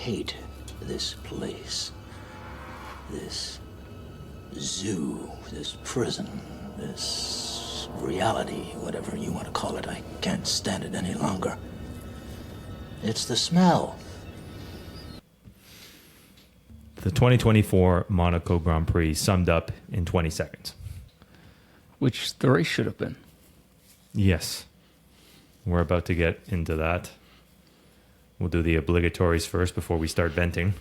hate this place. This zoo, this prison, this reality, whatever you want to call it. I can't stand it any longer. It's the smell. The 2024 Monaco Grand Prix summed up in 20 seconds. Which the race should have been. Yes. We're about to get into that. We'll do the obligatories first before we start venting.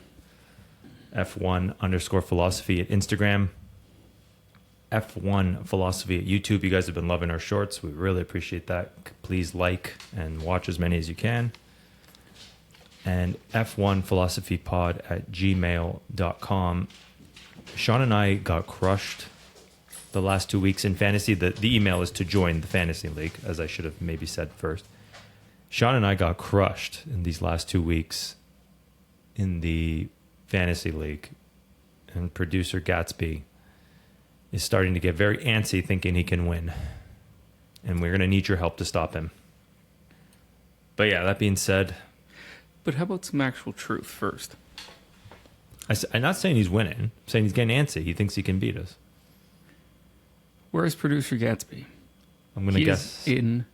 F1_philosophy at Instagram. F1 Philosophy at YouTube. You guys have been loving our shorts. We really appreciate that. Please like and watch as many as you can. And F1 Philosophy Pod at gmail.com. Sean and I got crushed the last 2 weeks in fantasy. The email is to join the fantasy league, as I should have maybe said first. Sean and I got crushed in these last 2 weeks in the fantasy league. And producer Gatsby is starting to get very antsy thinking he can win. And we're going to need your help to stop him. But yeah, that being said... But how about some actual truth first? I'm not saying he's winning. I'm saying he's getting antsy. He thinks he can beat us. Where's producer Gatsby? I'm going to guess... in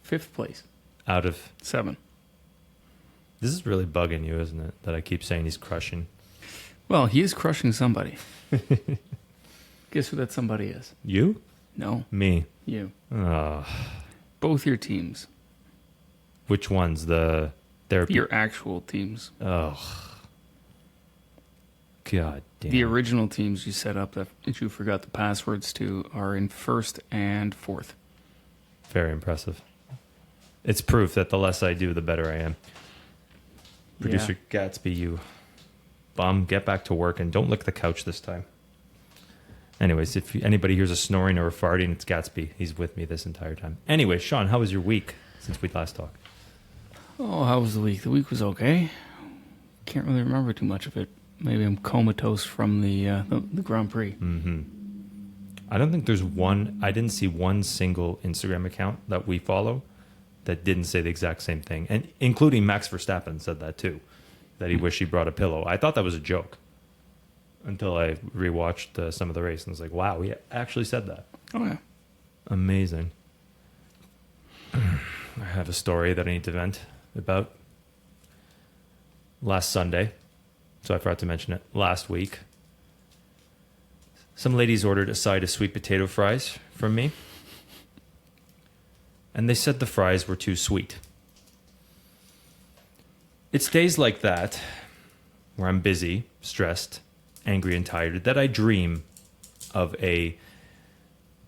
5th place. Out of... 7. This is really bugging you, isn't it? That I keep saying he's crushing. Well, he is crushing somebody. Guess who that somebody is? You? No. Me. You. Oh. Both your teams. Which ones? The therapy? Your actual teams. Oh. God damn. The original teams you set up that you forgot the passwords to are in 1st and 4th. Very impressive. It's proof that the less I do, the better I am. Producer Gatsby, you bum, get back to work and don't lick the couch this time. Anyways, if anybody hears a snoring or a farting, it's Gatsby. He's with me this entire time. Anyway, Sean, how was your week since we last talked? Oh, how was the week? The week was okay. Can't really remember too much of it. Maybe I'm comatose from the Grand Prix. Mm-hmm. I don't think there's one... I didn't see one single Instagram account that we follow that didn't say the exact same thing. And including Max Verstappen said that too, that he wished he brought a pillow. I thought that was a joke until I rewatched some of the race and was like, wow, he actually said that. Oh, yeah. Amazing. I have a story that I need to vent about. Last Sunday, so I forgot to mention it, last week, some ladies ordered a side of sweet potato fries from me. And they said the fries were too sweet. It's days like that, where I'm busy, stressed, angry, and tired, that I dream of a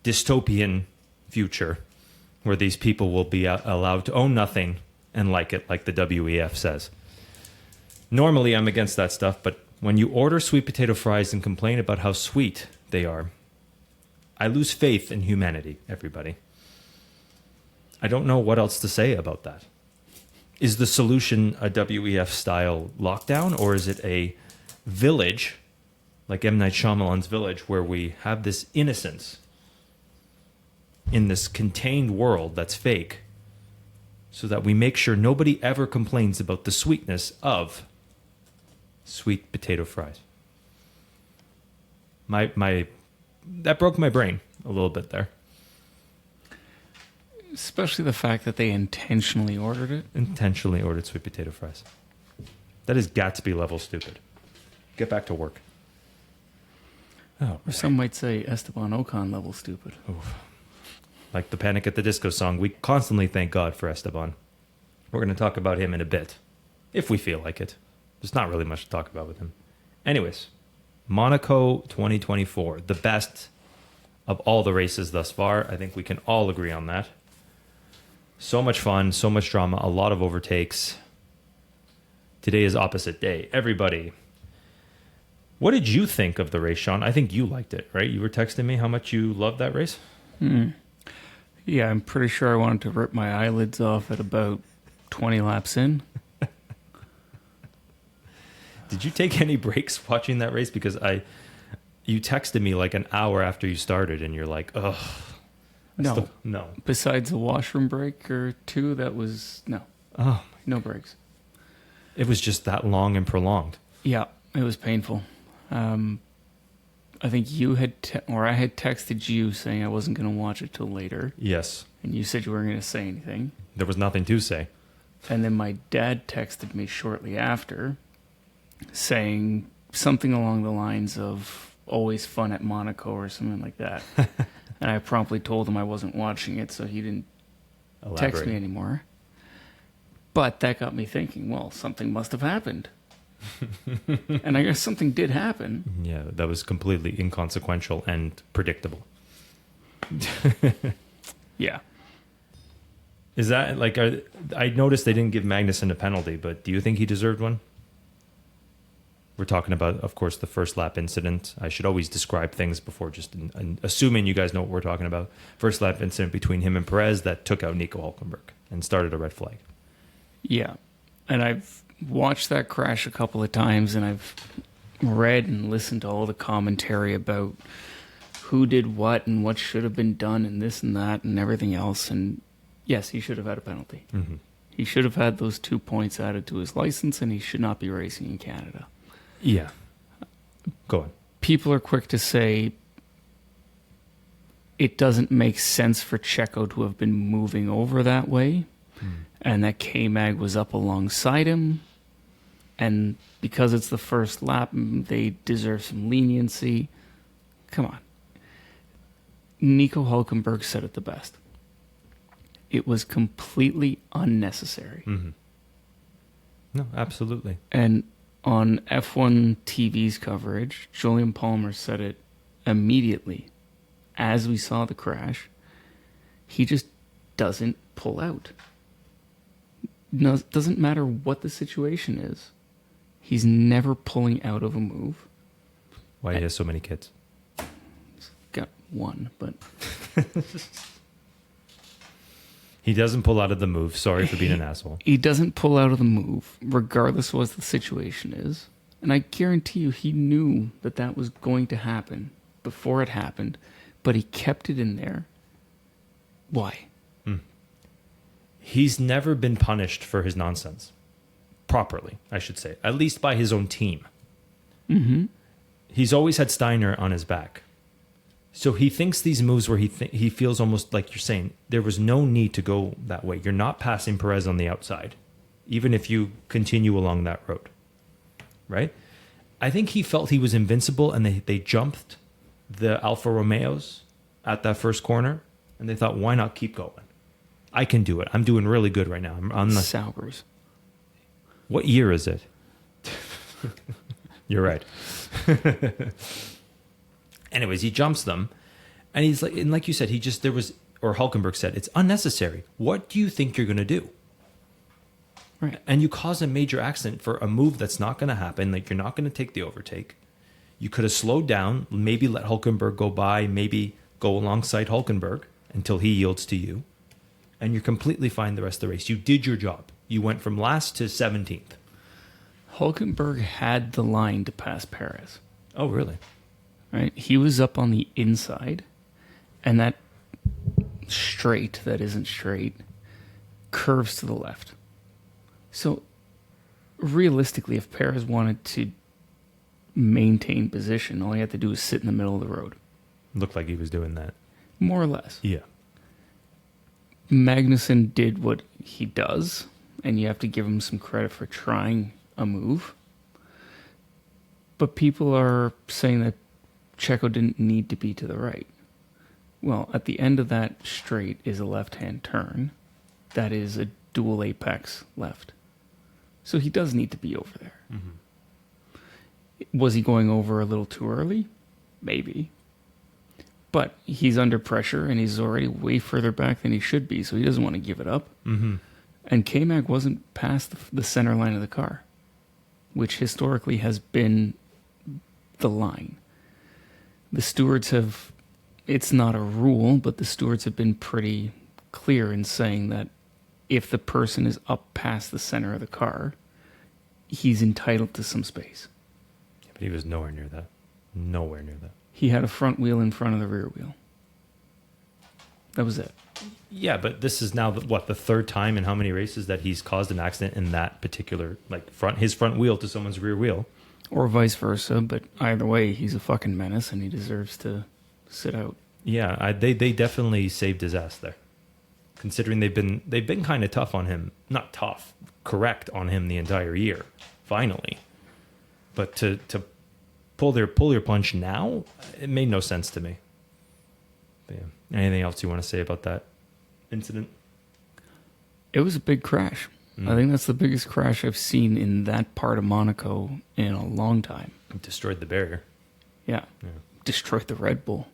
dystopian future where these people will be allowed to own nothing and like it, like the WEF says. Normally, I'm against that stuff, but when you order sweet potato fries and complain about how sweet they are, I lose faith in humanity, everybody. I don't know what else to say about that. Is the solution a WEF-style lockdown, or is it a village, like M. Night Shyamalan's Village, where we have this innocence in this contained world that's fake, so that we make sure nobody ever complains about the sweetness of sweet potato fries? That broke my brain a little bit there. Especially the fact that they intentionally ordered it. Intentionally ordered sweet potato fries. That is Gatsby level stupid. Get back to work. Oh, or some might say Esteban Ocon level stupid. Oof. Like the Panic at the Disco song, we constantly thank God for Esteban. We're going to talk about him in a bit, if we feel like it. There's not really much to talk about with him. Anyways, Monaco 2024, the best of all the races thus far. I think we can all agree on that. So much fun, so much drama, a lot of overtakes. Today is opposite day. Everybody, what did you think of the race, Sean? I think you liked it, right? You were texting me how much you loved that race. Yeah, I'm pretty sure I wanted to rip my eyelids off at about 20 laps in. Did you take any breaks watching that race? Because you texted me like an hour after you started, and you're like, ugh. No. Besides a washroom break or two, that was no. Oh, no breaks. It was just that long and prolonged. Yeah, it was painful. I think you had, or I had texted you saying I wasn't going to watch it till later. Yes. And you said you weren't going to say anything. There was nothing to say. And then my dad texted me shortly after saying something along the lines of always fun at Monaco or something like that. And I promptly told him I wasn't watching it, so he didn't text me anymore. But that got me thinking, well, something must have happened. And I guess something did happen. Yeah, that was completely inconsequential and predictable. Yeah. Is that like, I noticed they didn't give Magnussen a penalty, but do you think he deserved one? We're talking about, of course, the first lap incident. I should always describe things before just assuming you guys know what we're talking about. First lap incident between him and Perez that took out Nico Hülkenberg and started a red flag. Yeah. And I've watched that crash a couple of times, and I've read and listened to all the commentary about who did what and what should have been done and this and that and everything else. And yes, he should have had a penalty. Mm-hmm. He should have had those 2 points added to his license, and he should not be racing in Canada. Yeah. Go on. People are quick to say it doesn't make sense for Checo to have been moving over that way, and that K-Mag was up alongside him, and because it's the first lap, they deserve some leniency. Come on. Nico Hülkenberg said it the best. It was completely unnecessary. Mm-hmm. No, absolutely. And on F1 TV's coverage, Julian Palmer said it immediately as we saw the crash. He just doesn't pull out. No, it doesn't matter what the situation is. He's never pulling out of a move. Why he has so many kids? He's got one, but he doesn't pull out of the move. Sorry for being an asshole. He doesn't pull out of the move, regardless of what the situation is. And I guarantee you he knew that that was going to happen before it happened, but he kept it in there. Why? He's never been punished for his nonsense. Properly, I should say. At least by his own team. Mm-hmm. He's always had Steiner on his back. So he thinks these moves where he feels almost like you're saying, there was no need to go that way. You're not passing Perez on the outside, even if you continue along that road. Right? I think he felt he was invincible, and they jumped the Alfa Romeos at that first corner, and they thought, why not keep going? I can do it. I'm doing really good right now. I'm the Saubers. What year is it? You're right. Anyways, he jumps them, and he's like, and like you said, or Hulkenberg said, it's unnecessary. What do you think you're going to do? Right. And you cause a major accident for a move that's not going to happen. Like, you're not going to take the overtake. You could have slowed down, maybe let Hulkenberg go by, maybe go alongside Hulkenberg until he yields to you, and you're completely fine the rest of the race. You did your job. You went from last to 17th. Hulkenberg had the line to pass Perez. Oh, really? Right? He was up on the inside, and that straight that isn't straight curves to the left. So, realistically, if Perez wanted to maintain position, all he had to do was sit in the middle of the road. Looked like he was doing that. More or less. Yeah. Magnussen did what he does, and you have to give him some credit for trying a move. But people are saying that Checo didn't need to be to the right. Well, at the end of that straight is a left-hand turn. That is a dual apex left. So he does need to be over there. Mm-hmm. Was he going over a little too early? Maybe. But he's under pressure, and he's already way further back than he should be, so he doesn't want to give it up. Mm-hmm. And K-Mag wasn't past the center line of the car, which historically has been the line. The stewards have, it's not a rule, but the stewards have been pretty clear in saying that if the person is up past the center of the car, he's entitled to some space. Yeah, but he was nowhere near that. Nowhere near that. He had a front wheel in front of the rear wheel. That was it. Yeah, but this is now the third time in how many races that he's caused an accident in that particular, like, his front wheel to someone's rear wheel. Or vice versa, but either way, he's a fucking menace and he deserves to sit out. Yeah, they definitely saved his ass there. Considering they've been kind of tough on him. Not tough, correct on him the entire year, finally. But to pull your punch now, it made no sense to me. But yeah. Anything else you want to say about that incident? It was a big crash. I think that's the biggest crash I've seen in that part of Monaco in a long time. It destroyed the barrier. Yeah. Destroyed the Red Bull.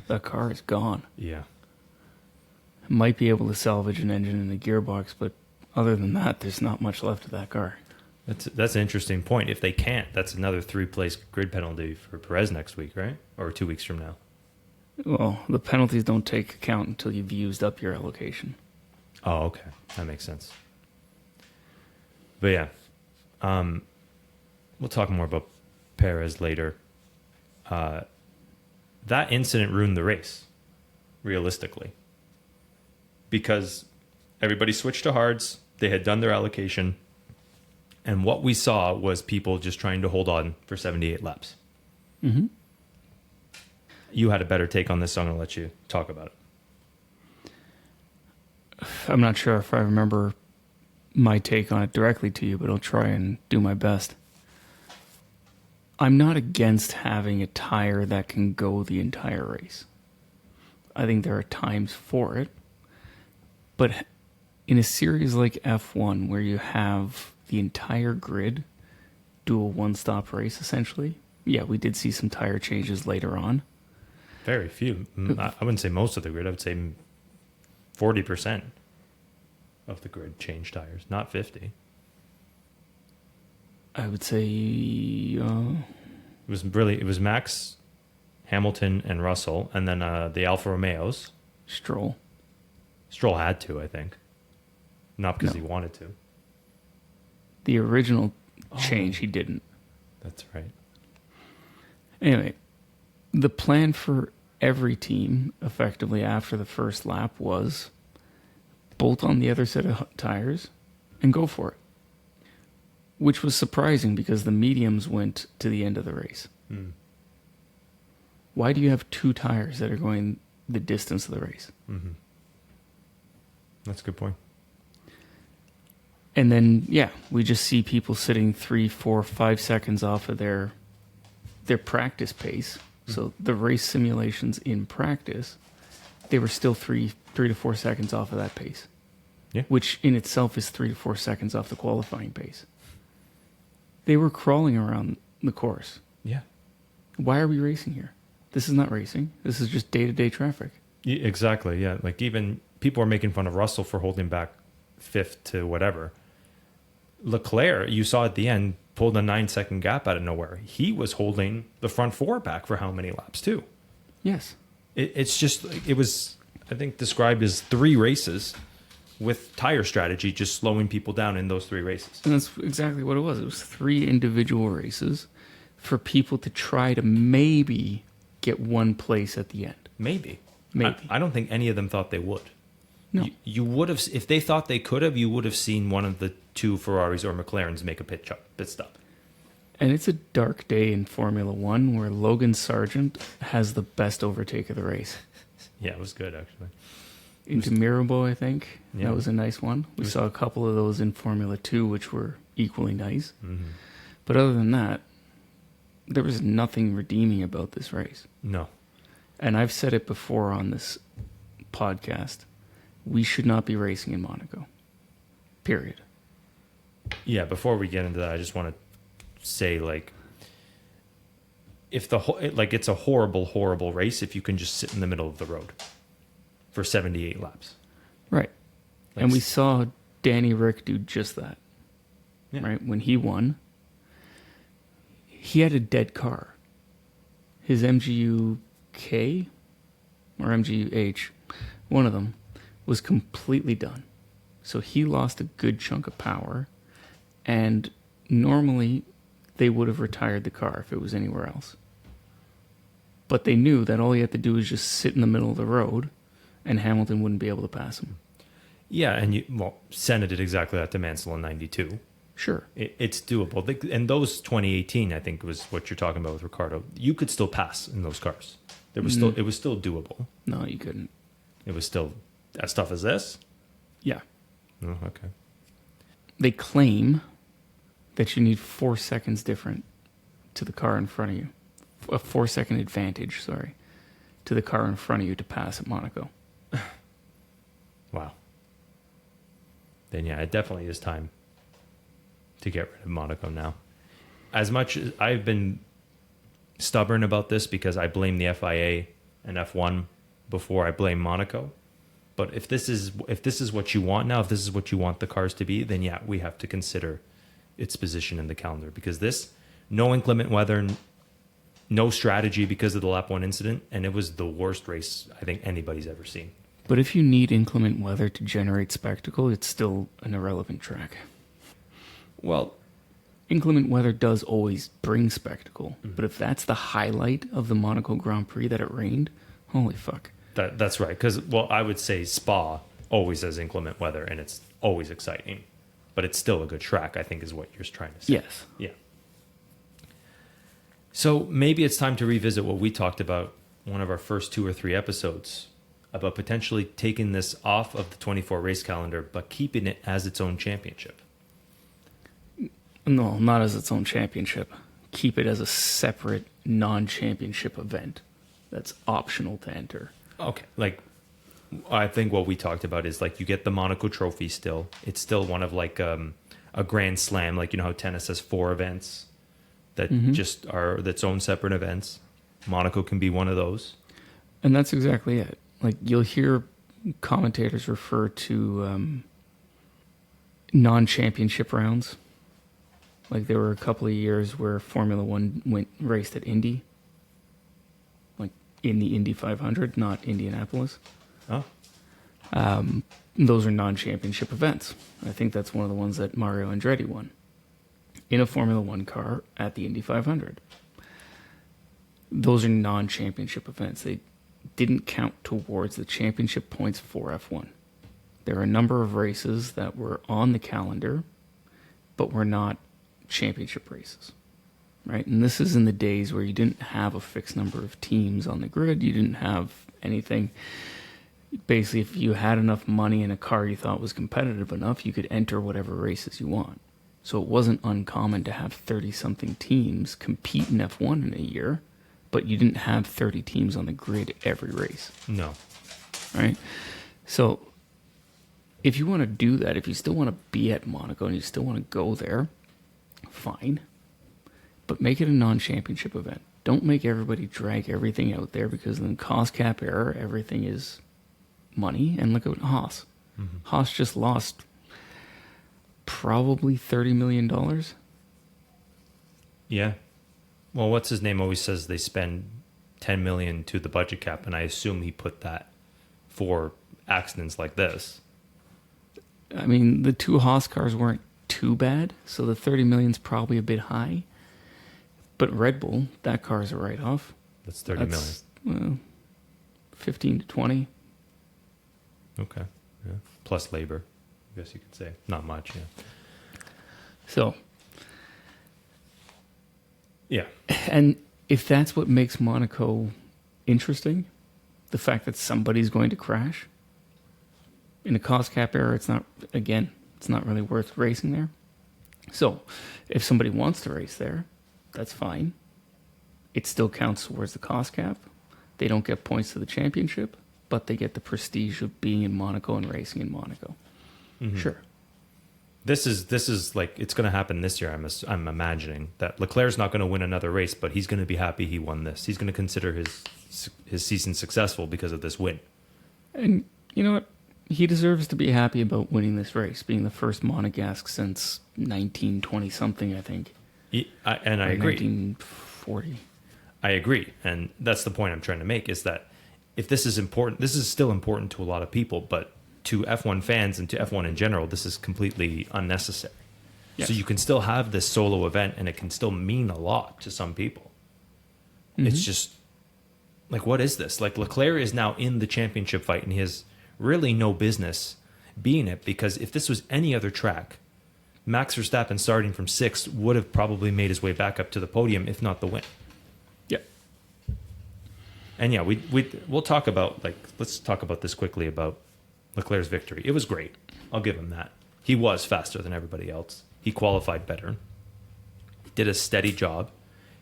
That car is gone. Yeah. Might be able to salvage an engine and a gearbox, but other than that, there's not much left of that car. That's an interesting point. If they can't, that's another 3-place grid penalty for Perez next week, right? Or 2 weeks from now. Well, the penalties don't take account until you've used up your allocation. Oh, okay. That makes sense. But yeah, we'll talk more about Perez later. That incident ruined the race, realistically. Because everybody switched to hards, they had done their allocation, and what we saw was people just trying to hold on for 78 laps. Mm-hmm. You had a better take on this, so I'm going to let you talk about it. I'm not sure if I remember my take on it directly to you, but I'll try and do my best. I'm not against having a tire that can go the entire race. I think there are times for it. But in a series like F1, where you have the entire grid do a one-stop race, essentially, yeah, we did see some tire changes later on. Very few. I wouldn't say most of the grid. I would say 40% of the grid changed tires, not 50. I would say it was Max, Hamilton, and Russell, and then the Alfa Romeos. Stroll had to, I think, not because he wanted to. The original change, he didn't. That's right. Anyway, the plan for every team, effectively after the first lap, was bolt on the other set of tires and go for it. Which was surprising because the mediums went to the end of the race. Why do you have 2 tires that are going the distance of the race? Mm-hmm. That's a good point. And then, yeah, we just see people sitting 3, 4, 5 seconds off of their practice pace. So the race simulations in practice, they were still 3 to 4 seconds off of that pace. Yeah. Which in itself is 3 to 4 seconds off the qualifying pace. They were crawling around the course. Yeah. Why are we racing here? This is not racing. This is just day-to-day traffic. Yeah, exactly, yeah. Like, even people are making fun of Russell for holding back 5th to whatever. Leclerc, you saw at the end, pulled a 9-second gap out of nowhere. He was holding the front 4 back for how many laps, too? Yes. It's just, it was, I think, described as 3 races with tire strategy just slowing people down in those 3 races. And that's exactly what it was. It was 3 individual races for people to try to maybe get one place at the end. Maybe. Maybe. I don't think any of them thought they would. No. You would have, if they thought they could have, you would have seen one of the 2 Ferraris or McLarens make a pit stop. And it's a dark day in Formula One where Logan Sargent has the best overtake of the race. Yeah, it was good, actually. Into Mirabeau, I think. Yeah. That was a nice one. We saw a couple of those in Formula 2, which were equally nice. Mm-hmm. But other than that, there was nothing redeeming about this race. No. And I've said it before on this podcast. We should not be racing in Monaco. Period. Yeah, before we get into that, I just want to say, like, if it's a horrible, horrible race if you can just sit in the middle of the road for 78 laps. Right. Like, and we saw Danny Rick do just that. Yeah. Right? When he won, he had a dead car. His MGU-K or MGU-H, one of them, was completely done. So he lost a good chunk of power, and normally they would have retired the car if it was anywhere else. But they knew that all he had to do was just sit in the middle of the road and Hamilton wouldn't be able to pass him. Yeah, and Senna did exactly that to Mansell in 92. Sure. It's doable. And those 2018, I think, was what you're talking about with Ricardo. You could still pass in those cars. It was still doable. No, you couldn't. It was still as tough as this? Yeah. Oh, okay. They claim that you need 4 seconds different to the car in front of you. A 4-second advantage, to the car in front of you to pass at Monaco. Wow. Then, yeah, it definitely is time to get rid of Monaco now. As much as I've been stubborn about this because I blame the FIA and F1 before I blame Monaco. But if this is what you want now, if this is what you want the cars to be, then yeah, we have to consider its position in the calendar, because this, no inclement weather, no strategy because of the lap 1 incident, and it was the worst race I think anybody's ever seen. But if you need inclement weather to generate spectacle, it's still an irrelevant track. Well, inclement weather does always bring spectacle, but if that's the highlight of the Monaco Grand Prix, that it rained, holy fuck. That's right, because, I would say Spa always has inclement weather, and it's always exciting. But it's still a good track, I think, is what you're trying to say. Yes. Yeah. So maybe it's time to revisit what we talked about one of our first 2 or 3 episodes, about potentially taking this off of the 24 race calendar, but keeping it as its own championship. No, not as its own championship. Keep it as a separate non-championship event that's optional to enter. Okay. I think what we talked about is you get the Monaco Trophy still. It's still one of a Grand Slam, how tennis has 4 events that just are its own separate events. Monaco can be one of those. And that's exactly it. You'll hear commentators refer to non-championship rounds. There were a couple of years where Formula One raced at Indy. In the Indy 500, not Indianapolis. Oh. Those are non-championship events. I think that's one of the ones that Mario Andretti won. In a Formula One car at the Indy 500. Those are non-championship events. They didn't count towards the championship points for F1. There are a number of races that were on the calendar, but were not championship races. Right? And this is in the days where you didn't have a fixed number of teams on the grid. You didn't have anything. Basically, if you had enough money in a car you thought was competitive enough, you could enter whatever races you want. So it wasn't uncommon to have 30-something teams compete in F1 in a year, but you didn't have 30 teams on the grid every race. No. Right? So if you want to do that, if you still want to be at Monaco and you still want to go there, fine. But make it a non-championship event. Don't make everybody drag everything out there, because in cost cap era, everything is money. And look at Haas. Mm-hmm. Haas just lost probably $30 million. Yeah. Well, what's his name always says they spend $10 million to the budget cap, and I assume he put that for accidents like this. I mean, the 2 Haas cars weren't too bad, so the $30 million is probably a bit high. But Red Bull, that car is a write-off. That's $30 million. Well, 15 to 20. Okay. Yeah. Plus labor, I guess you could say. Not much, yeah. So. Yeah. And if that's what makes Monaco interesting, the fact that somebody's going to crash, in a cost cap era, it's not really worth racing there. So, if somebody wants to race there, that's fine. It still counts towards the cost cap. They don't get points to the championship, but they get the prestige of being in Monaco and racing in Monaco. Mm-hmm. Sure. This is it's going to happen this year. I'm imagining that Leclerc's not going to win another race, but he's going to be happy he won this. He's going to consider his season successful because of this win. And you know what? He deserves to be happy about winning this race, being the first Monegasque since 1920 something, I think. I agree. 1940. I agree, and that's the point I'm trying to make, is that if this is important, this is still important to a lot of people, but to F1 fans and to F1 in general, this is completely unnecessary. Yes. So you can still have this solo event, and it can still mean a lot to some people. Mm-hmm. It's just like, what is this? Like, Leclerc is now in the championship fight, and he has really no business being it, because if this was any other track, Max Verstappen starting from 6th would have probably made his way back up to the podium, if not the win. Yeah. And yeah, we'll talk about, like, let's talk about this quickly about Leclerc's victory. It was great. I'll give him that. He was faster than everybody else. He qualified better. Did a steady job.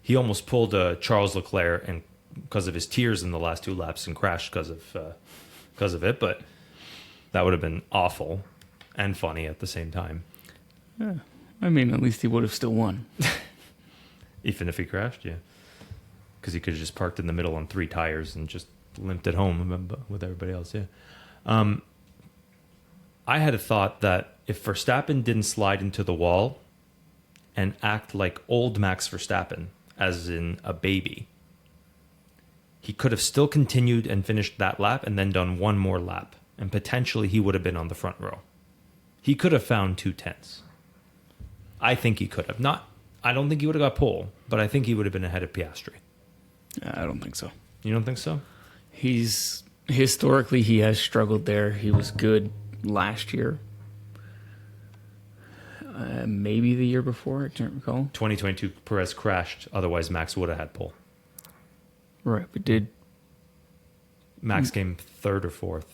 He almost pulled Charles Leclerc and because of his tears in the last 2 laps and crashed because of it, but that would have been awful and funny at the same time. Yeah. I mean, at least he would have still won. Even if he crashed, yeah. Because he could have just parked in the middle on 3 tires and just limped it home with everybody else, yeah. I had a thought that if Verstappen didn't slide into the wall and act like old Max Verstappen, as in a baby, he could have still continued and finished that lap and then done one more lap, and potentially he would have been on the front row. He could have found 2/10. I think he could have. I don't think he would have got pole, but I think he would have been ahead of Piastri. I don't think so. You don't think so? Historically, he has struggled there. He was good last year. Maybe the year before, I can't recall. 2022, Perez crashed. Otherwise, Max would have had pole. Right, but did Max came 3rd or 4th?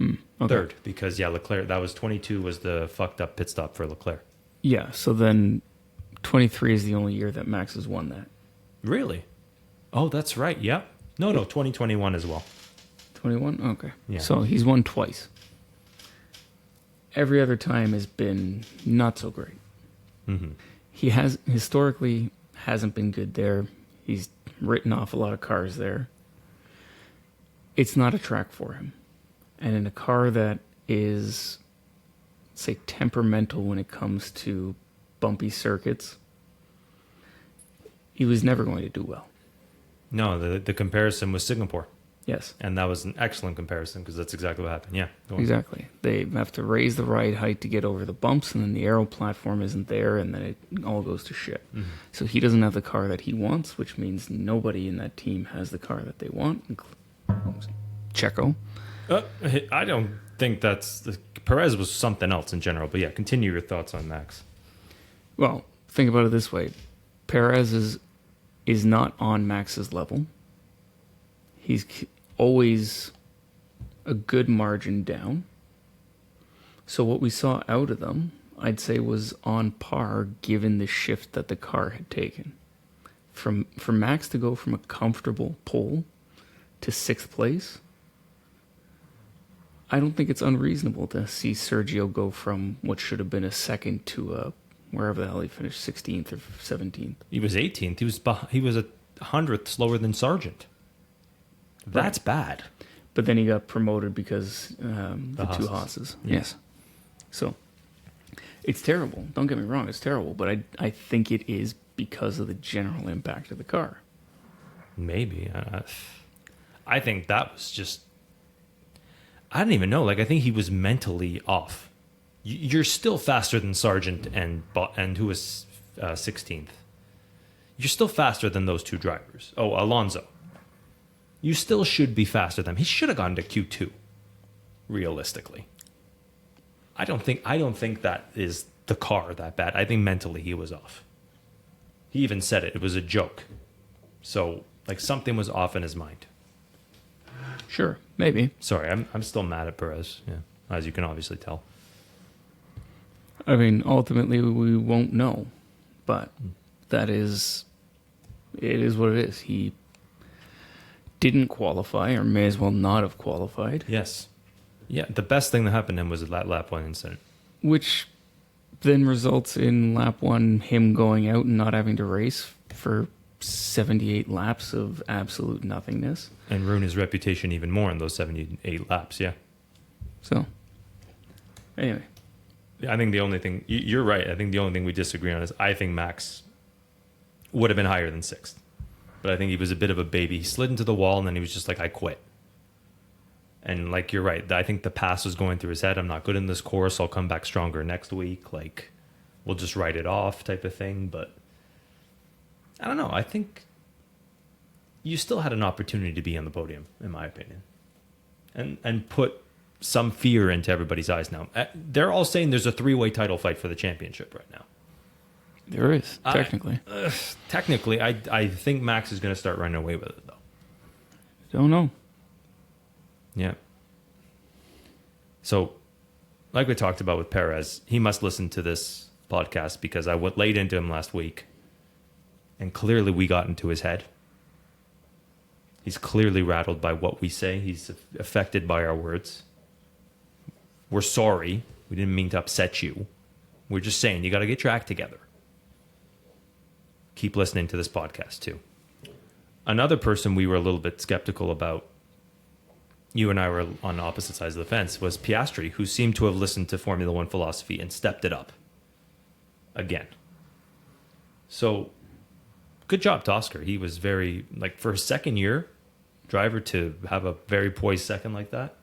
Okay. 3rd, because, yeah, Leclerc, that was 22 was the fucked up pit stop for Leclerc. Yeah, so then 23 is the only year that Max has won that. Really? Oh, that's right. Yep. No, 2021 as well. 21? Okay. Yeah. So he's won twice. Every other time has been not so great. Mm-hmm. He has historically hasn't been good there. He's written off a lot of cars there. It's not a track for him. And in a car that is, say, temperamental when it comes to bumpy circuits, he was never going to do well. No, the comparison was Singapore. Yes. And that was an excellent comparison because that's exactly what happened. Yeah. Go on. Exactly. They have to raise the ride height to get over the bumps, and then the aero platform isn't there, and then it all goes to shit. Mm-hmm. So he doesn't have the car that he wants, which means nobody in that team has the car that they want. Checo. I don't think Perez was something else in general. But yeah, continue your thoughts on Max. Well, think about it this way. Perez is not on Max's level. He's always a good margin down. So what we saw out of them, I'd say, was on par given the shift that the car had taken. For Max to go from a comfortable pole to 6th place, I don't think it's unreasonable to see Sergio go from what should have been a 2nd to wherever the hell he finished, 16th or 17th. He was 18th. He was a 100th slower than Sargent. That's bad. But then he got promoted because the 2 Haas's. Haas's. Yeah. Yes. So it's terrible. Don't get me wrong, it's terrible. But I think it is because of the general impact of the car. Maybe. I think that was just... I don't even know. Like, I think he was mentally off. You're still faster than Sargent and who was 16th. You're still faster than those 2 drivers. Oh, Alonso. You still should be faster than him. He should have gone to Q2, realistically. I don't think that is the car that bad. I think mentally he was off. He even said it. It was a joke. So, like, something was off in his mind. Sure, maybe. Sorry, I'm still mad at Perez, yeah, as you can obviously tell. I mean, ultimately we won't know, but it is what it is. He didn't qualify, or may as well not have qualified. Yes. Yeah, the best thing that happened to him was that lap 1 incident. Which then results in lap 1 him going out and not having to race for 78 laps of absolute nothingness. And ruin his reputation even more in those 78 laps, yeah. So, anyway. I think the only thing... You're right. I think the only thing we disagree on is I think Max would have been higher than 6th. But I think he was a bit of a baby. He slid into the wall, and then he was just like, I quit. And, like, you're right. I think the pass was going through his head. I'm not good in this course. I'll come back stronger next week. Like, we'll just write it off type of thing. But I don't know. I think you still had an opportunity to be on the podium, in my opinion, and put some fear into everybody's eyes now. They're all saying there's a 3-way title fight for the championship right now. There is, technically. Technically, I think Max is going to start running away with it, though. Don't know. Yeah. So, like we talked about with Perez, he must listen to this podcast because I laid into him last week, and clearly we got into his head. He's clearly rattled by what we say. He's affected by our words. We're sorry. We didn't mean to upset you. We're just saying you got to get your act together. Keep listening to this podcast too. Another person we were a little bit skeptical about, you and I were on opposite sides of the fence, was Piastri, who seemed to have listened to Formula One philosophy and stepped it up again. So, good job to Oscar. He was very, like, for his second year driver to have a very poised second like that,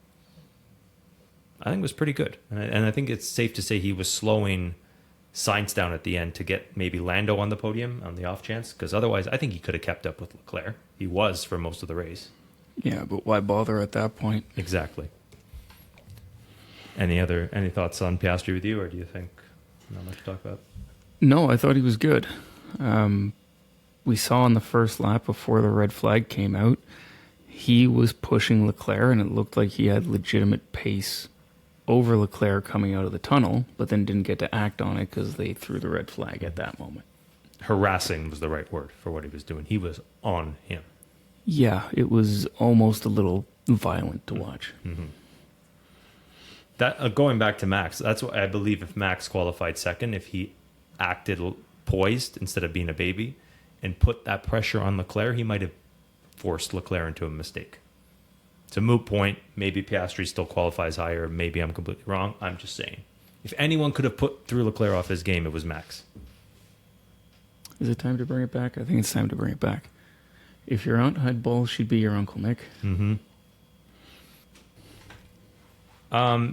I think was pretty good. And I think it's safe to say he was slowing Sainz down at the end to get maybe Lando on the podium on the off chance, because otherwise I think he could have kept up with Leclerc. He was for most of the race. Yeah, but why bother at that point? Exactly. Any thoughts on Piastri with you, or do you think not much to talk about? No, I thought he was good. We saw on the first lap before the red flag came out, he was pushing Leclerc, and it looked like he had legitimate pace over Leclerc coming out of the tunnel, but then didn't get to act on it because they threw the red flag at that moment. Harassing was the right word for what he was doing. He was on him. Yeah, it was almost a little violent to watch. Mm-hmm. That going back to Max, that's what I believe. If Max qualified second, if he acted poised instead of being a baby and put that pressure on Leclerc, he might have forced Leclerc into a mistake. It's a moot point. Maybe Piastri still qualifies higher. Maybe I'm completely wrong. I'm just saying. If anyone could have threw Leclerc off his game, it was Max. Is it time to bring it back? I think it's time to bring it back. If your aunt had balls, she'd be your Uncle Nick. Mm-hmm.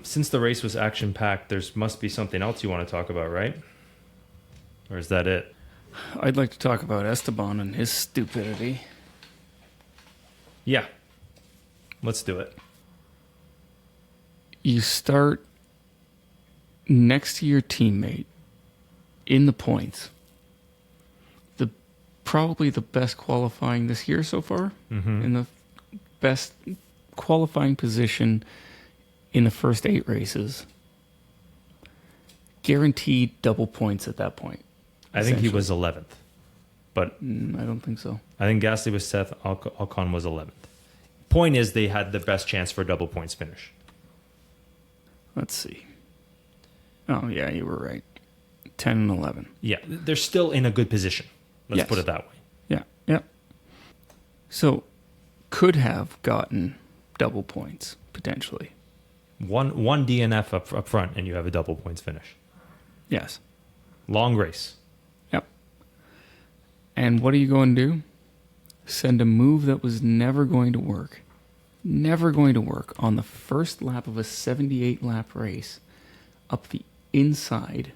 Since the race was action-packed, there must be something else you want to talk about, right? Or is that it? I'd like to talk about Esteban and his stupidity. Yeah. Let's do it. You start next to your teammate in the points. Probably the best qualifying this year so far. Mm-hmm. In the best qualifying position in the first 8 races. Guaranteed double points at that point. I think he was 11th. But I don't think so. I think Gasly was 7th, Ocon was 11th. Point is, they had the best chance for a double points finish. Let's see. Oh, yeah, you were right. 10 and 11. Yeah, they're still in a good position. Let's put it that way. Yeah, yeah. So, could have gotten double points, potentially. One DNF up front, and you have a double points finish. Yes. Long race. Yep. And what are you going to do? Send a move that was never going to work on the first lap of a 78-lap race up the inside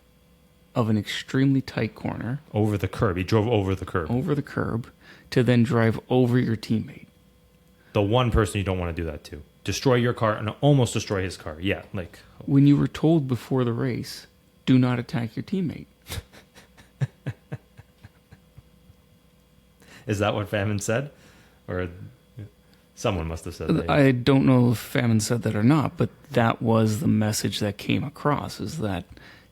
of an extremely tight corner. Over the curb. He drove over the curb. Over the curb to then drive over your teammate. The one person you don't want to do that to. Destroy your car and almost destroy his car. Yeah, like... When you were told before the race, do not attack your teammate. Is that what Famine said? Or someone must have said that. I don't know if Famine said that or not, but that was the message that came across, is that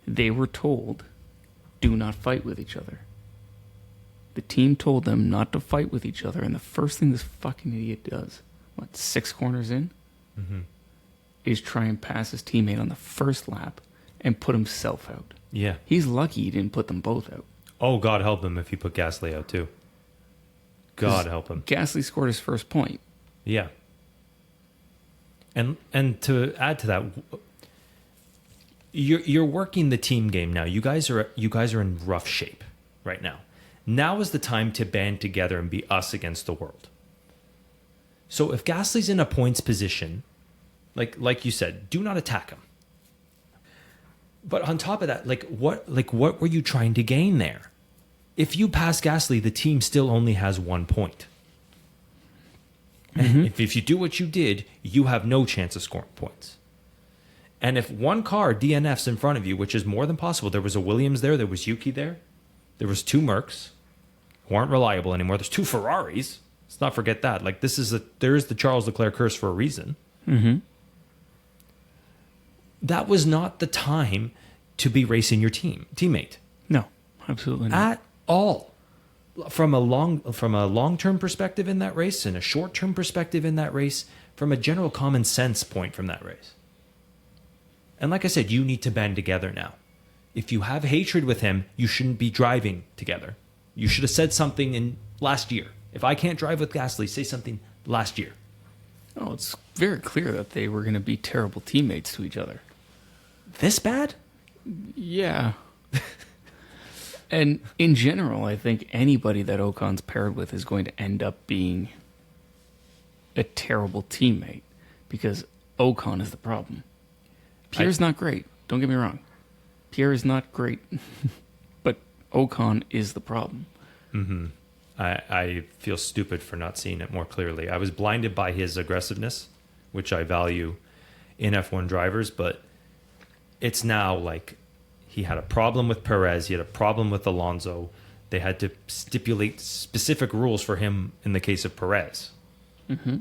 they were told, do not fight with each other. The team told them not to fight with each other, and the first thing this fucking idiot does, 6 corners in, is try and pass his teammate on the first lap and put himself out. Yeah. He's lucky he didn't put them both out. Oh, God help him if he put Gasly out too. God help him. Gasly scored his first point. Yeah. And to add to that, you're working the team game now. You guys are in rough shape right now. Now is the time to band together and be us against the world. So if Gasly's in a points position, like you said, do not attack him. But on top of that, what were you trying to gain there? If you pass Gasly, the team still only has 1 point. If you do what you did, you have no chance of scoring points. And if one car DNFs in front of you, which is more than possible, there was a Williams there was Yuki there was 2 Mercs who aren't reliable anymore. There's 2 Ferraris. Let's not forget that. Like, there is the Charles Leclerc curse for a reason. Mm-hmm. That was not the time to be racing your teammate. No, absolutely not. At all. From a long-term perspective in that race and a short-term perspective in that race, from a general common sense point from that race. And like I said, you need to band together now. If you have hatred with him, you shouldn't be driving together. You should have said something in last year. If I can't drive with Gasly, say something last year. Oh, it's very clear that they were going to be terrible teammates to each other. This bad? Yeah. And in general, I think anybody that Ocon's paired with is going to end up being a terrible teammate because Ocon is the problem. Pierre's not great. Don't get me wrong. Pierre is not great, but Ocon is the problem. Mm-hmm. I feel stupid for not seeing it more clearly. I was blinded by his aggressiveness, which I value in F1 drivers, but it's now like he had a problem with Perez. He had a problem with Alonso. They had to stipulate specific rules for him in the case of Perez. Mm-hmm.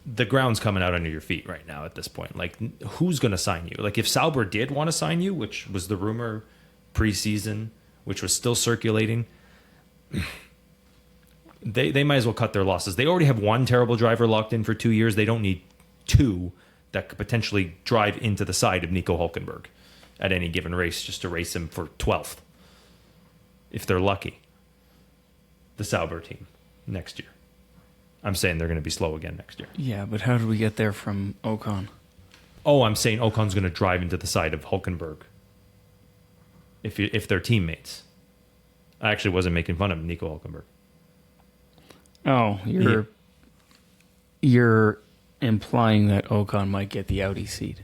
The ground's coming out under your feet right now at this point. Like, who's going to sign you? Like, if Sauber did want to sign you, which was the rumor preseason, which was still circulating, they might as well cut their losses. They already have one terrible driver locked in for 2 years. They don't need 2 that could potentially drive into the side of Nico Hülkenberg at any given race just to race him for 12th, if they're lucky. The Sauber team next year. I'm saying they're going to be slow again next year. Yeah, but how did we get there from Ocon? Oh, I'm saying Ocon's going to drive into the side of Hülkenberg if they're teammates. I actually wasn't making fun of Nico Hülkenberg. Oh, you're implying that Ocon might get the Audi seat.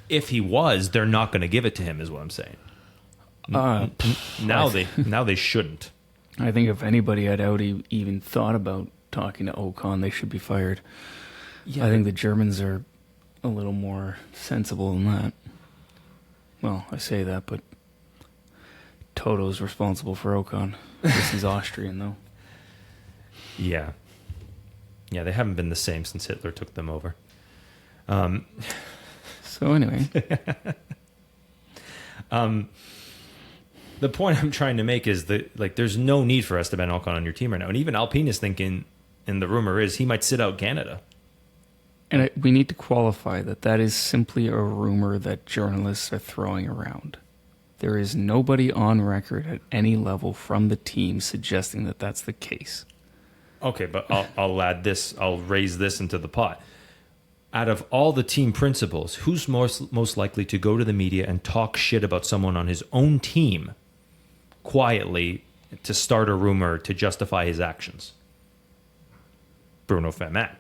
If he was, they're not going to give it to him, is what I'm saying. Now they shouldn't. I think if anybody at Audi even thought about talking to Ocon, they should be fired. Yeah, I think the Germans are a little more sensible than that. Well, I say that, but Toto's responsible for Ocon. He's Austrian, though. Yeah. Yeah, they haven't been the same since Hitler took them over. So anyway. The point I'm trying to make is that, like, there's no need for Esteban Ocon on your team right now. And even Alpine is thinking, and the rumor is, he might sit out Canada. And we need to qualify that is simply a rumor that journalists are throwing around. There is nobody on record at any level from the team suggesting that that's the case. Okay, but I'll add this. I'll raise this into the pot. Out of all the team principals, who's most likely to go to the media and talk shit about someone on his own team quietly to start a rumor to justify his actions? Bruno Fermat.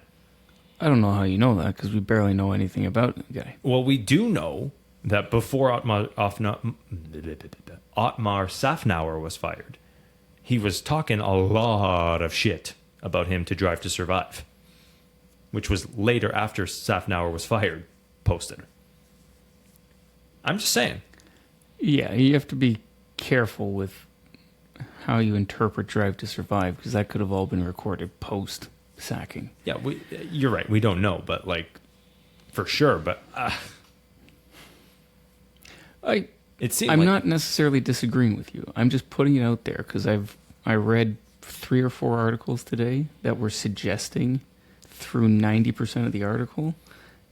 I don't know how you know that because we barely know anything about the guy. Well, we do know that before Otmar Safnauer was fired, he was talking a lot of shit about him to Drive to Survive, which was later after Safnauer was fired, posted. I'm just saying. Yeah, you have to be careful with how you interpret Drive to Survive because that could have all been recorded post sacking. Yeah, you're right. We don't know, but like for sure. But I'm not necessarily disagreeing with you. I'm just putting it out there because I read 3 or 4 articles today that were suggesting through 90% of the article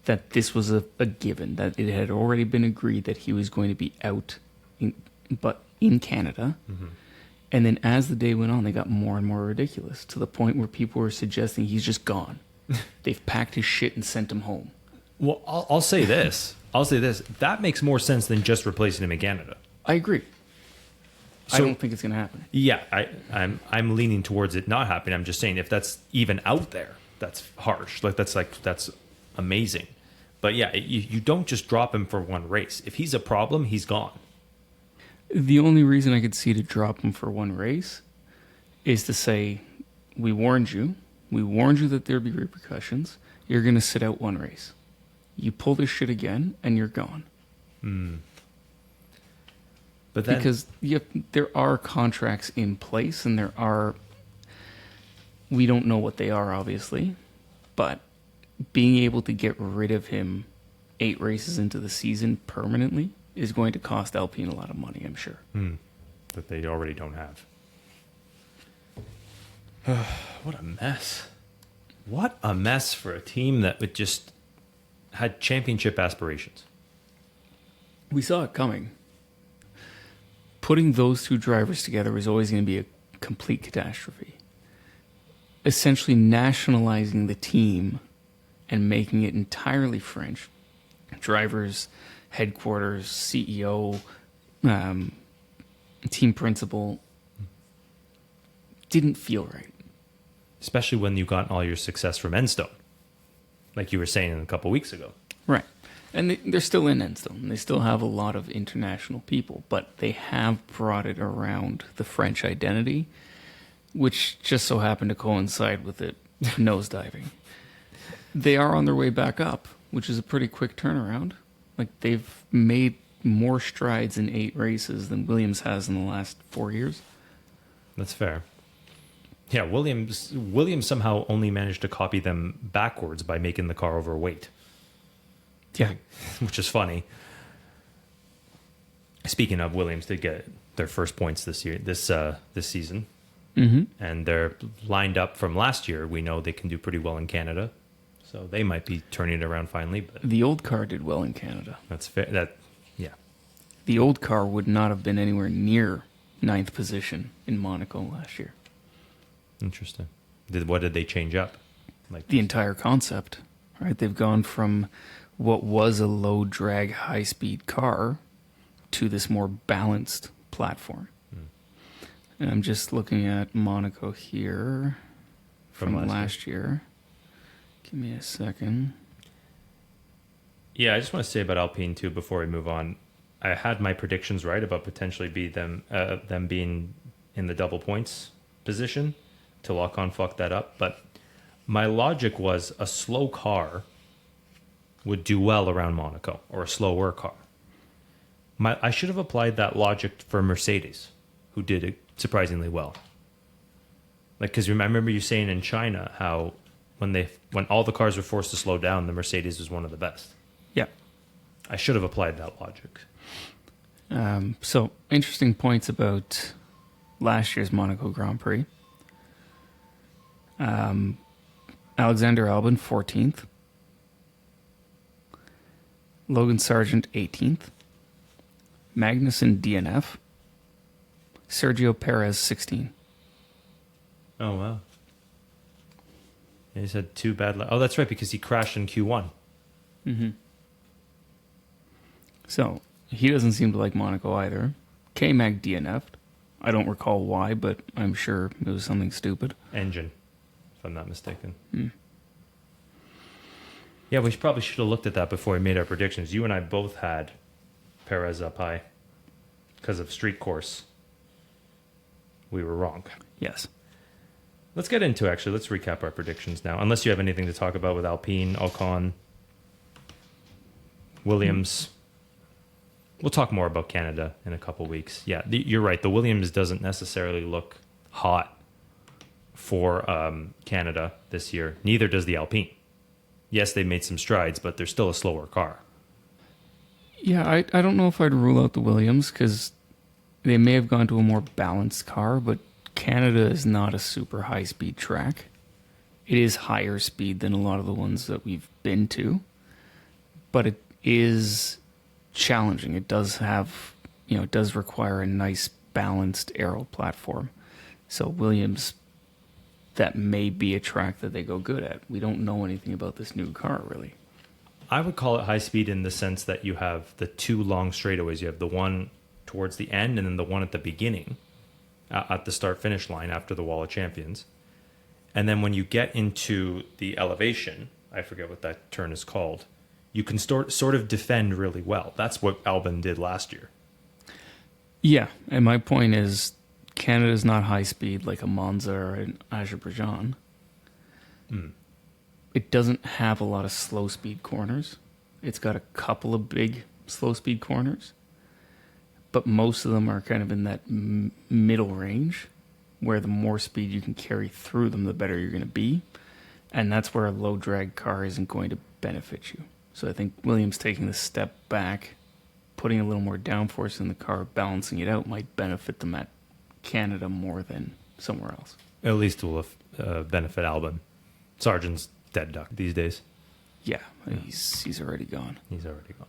that this was a given, that it had already been agreed that he was going to be out in Canada. Mm-hmm. And then as the day went on, they got more and more ridiculous to the point where people were suggesting he's just gone. They've packed his shit and sent him home. Well, I'll say this. That makes more sense than just replacing him in Canada. I agree. So, I don't think it's going to happen. Yeah, I'm leaning towards it not happening. I'm just saying if that's even out there, that's harsh. That's amazing. But yeah, you don't just drop him for one race. If he's a problem, he's gone. The only reason I could see to drop him for one race is to say, we warned you. We warned you that there'd be repercussions. You're going to sit out one race. You pull this shit again, and you're gone. But then, Because there are contracts in place, and we don't know what they are, obviously, but being able to get rid of him 8 races into the season permanently is going to cost Alpine a lot of money, I'm sure. that they already don't have. What a mess. What a mess for a team that would just had championship aspirations. We saw it coming. Putting those two drivers together was always going to be a complete catastrophe. Essentially nationalizing the team and making it entirely French. Drivers, headquarters, CEO, team principal didn't feel right. Especially when you got all your success from Enstone. Like you were saying a couple weeks ago. Right. And they're still in Enstone. They still have a lot of international people, but they have brought it around the French identity, which just so happened to coincide with it nosediving. They are on their way back up, which is a pretty quick turnaround. Like, they've made more strides in 8 races than Williams has in the last 4 years. That's fair. Yeah, Williams somehow only managed to copy them backwards by making the car overweight. Yeah. Which is funny. Speaking of, Williams did get their first points this season. Mm-hmm. And they're lined up from last year. We know they can do pretty well in Canada. So they might be turning it around finally. But The old car did well in Canada. that's fair. Yeah. The old car would not have been anywhere near 9th position in Monaco last year. Interesting. What did they change up? Like The entire concept, right? They've gone from what was a low drag, high speed car to this more balanced platform. And I'm just looking at Monaco here from last year. Give me a second. Yeah, I just want to say about Alpine too before we move on. I had my predictions right about potentially them being in the double points position till Ocon fucked that up. But my logic was a slow car would do well around Monaco, or a slower car. I should have applied that logic for Mercedes, who did it surprisingly well. Like, because I remember you saying in China how when all the cars were forced to slow down, the Mercedes was one of the best. Yeah. I should have applied that logic. So, interesting points about last year's Monaco Grand Prix. Alexander Albon, 14th. Logan Sargent, 18th. Magnussen, DNF. Sergio Perez, 16. Oh, wow. Yeah, he's had 2 bad... Oh, that's right, because he crashed in Q1. Mm-hmm. So, he doesn't seem to like Monaco either. K-Mag DNF'd. I don't recall why, but I'm sure it was something stupid. Engine, if I'm not mistaken. Yeah, we probably should have looked at that before we made our predictions. You and I both had Perez up high because of street course. We were wrong. Yes. Let's get into let's recap our predictions now. Unless you have anything to talk about with Alpine, Ocon, Williams. We'll talk more about Canada in a couple weeks. Yeah, you're right. The Williams doesn't necessarily look hot for Canada this year. Neither does the Alpine. Yes, they made some strides, but they're still a slower car. Yeah, I don't know if I'd rule out the Williams because they may have gone to a more balanced car, but Canada is not a super high-speed track. It is higher speed than a lot of the ones that we've been to, but it is challenging. It does have, it does require a nice balanced aero platform. So Williams, that may be a track that they go good at. We don't know anything about this new car, really. I would call it high speed in the sense that you have the 2 long straightaways. You have the one towards the end and then the one at the beginning at the start-finish line after the Wall of Champions. And then when you get into the elevation, I forget what that turn is called, you can sort of defend really well. That's what Albon did last year. Yeah, and my point is Canada's not high speed like a Monza or an Azerbaijan. It doesn't have a lot of slow speed corners. It's got a couple of big slow speed corners, but most of them are kind of in that middle range where the more speed you can carry through them, the better you're going to be. And that's where a low drag car isn't going to benefit you. So I think Williams taking the step back, putting a little more downforce in the car, balancing it out might benefit them at Canada more than somewhere else. At least it will benefit Albon. Sargent's dead duck these days. Yeah, he's already gone. He's already gone.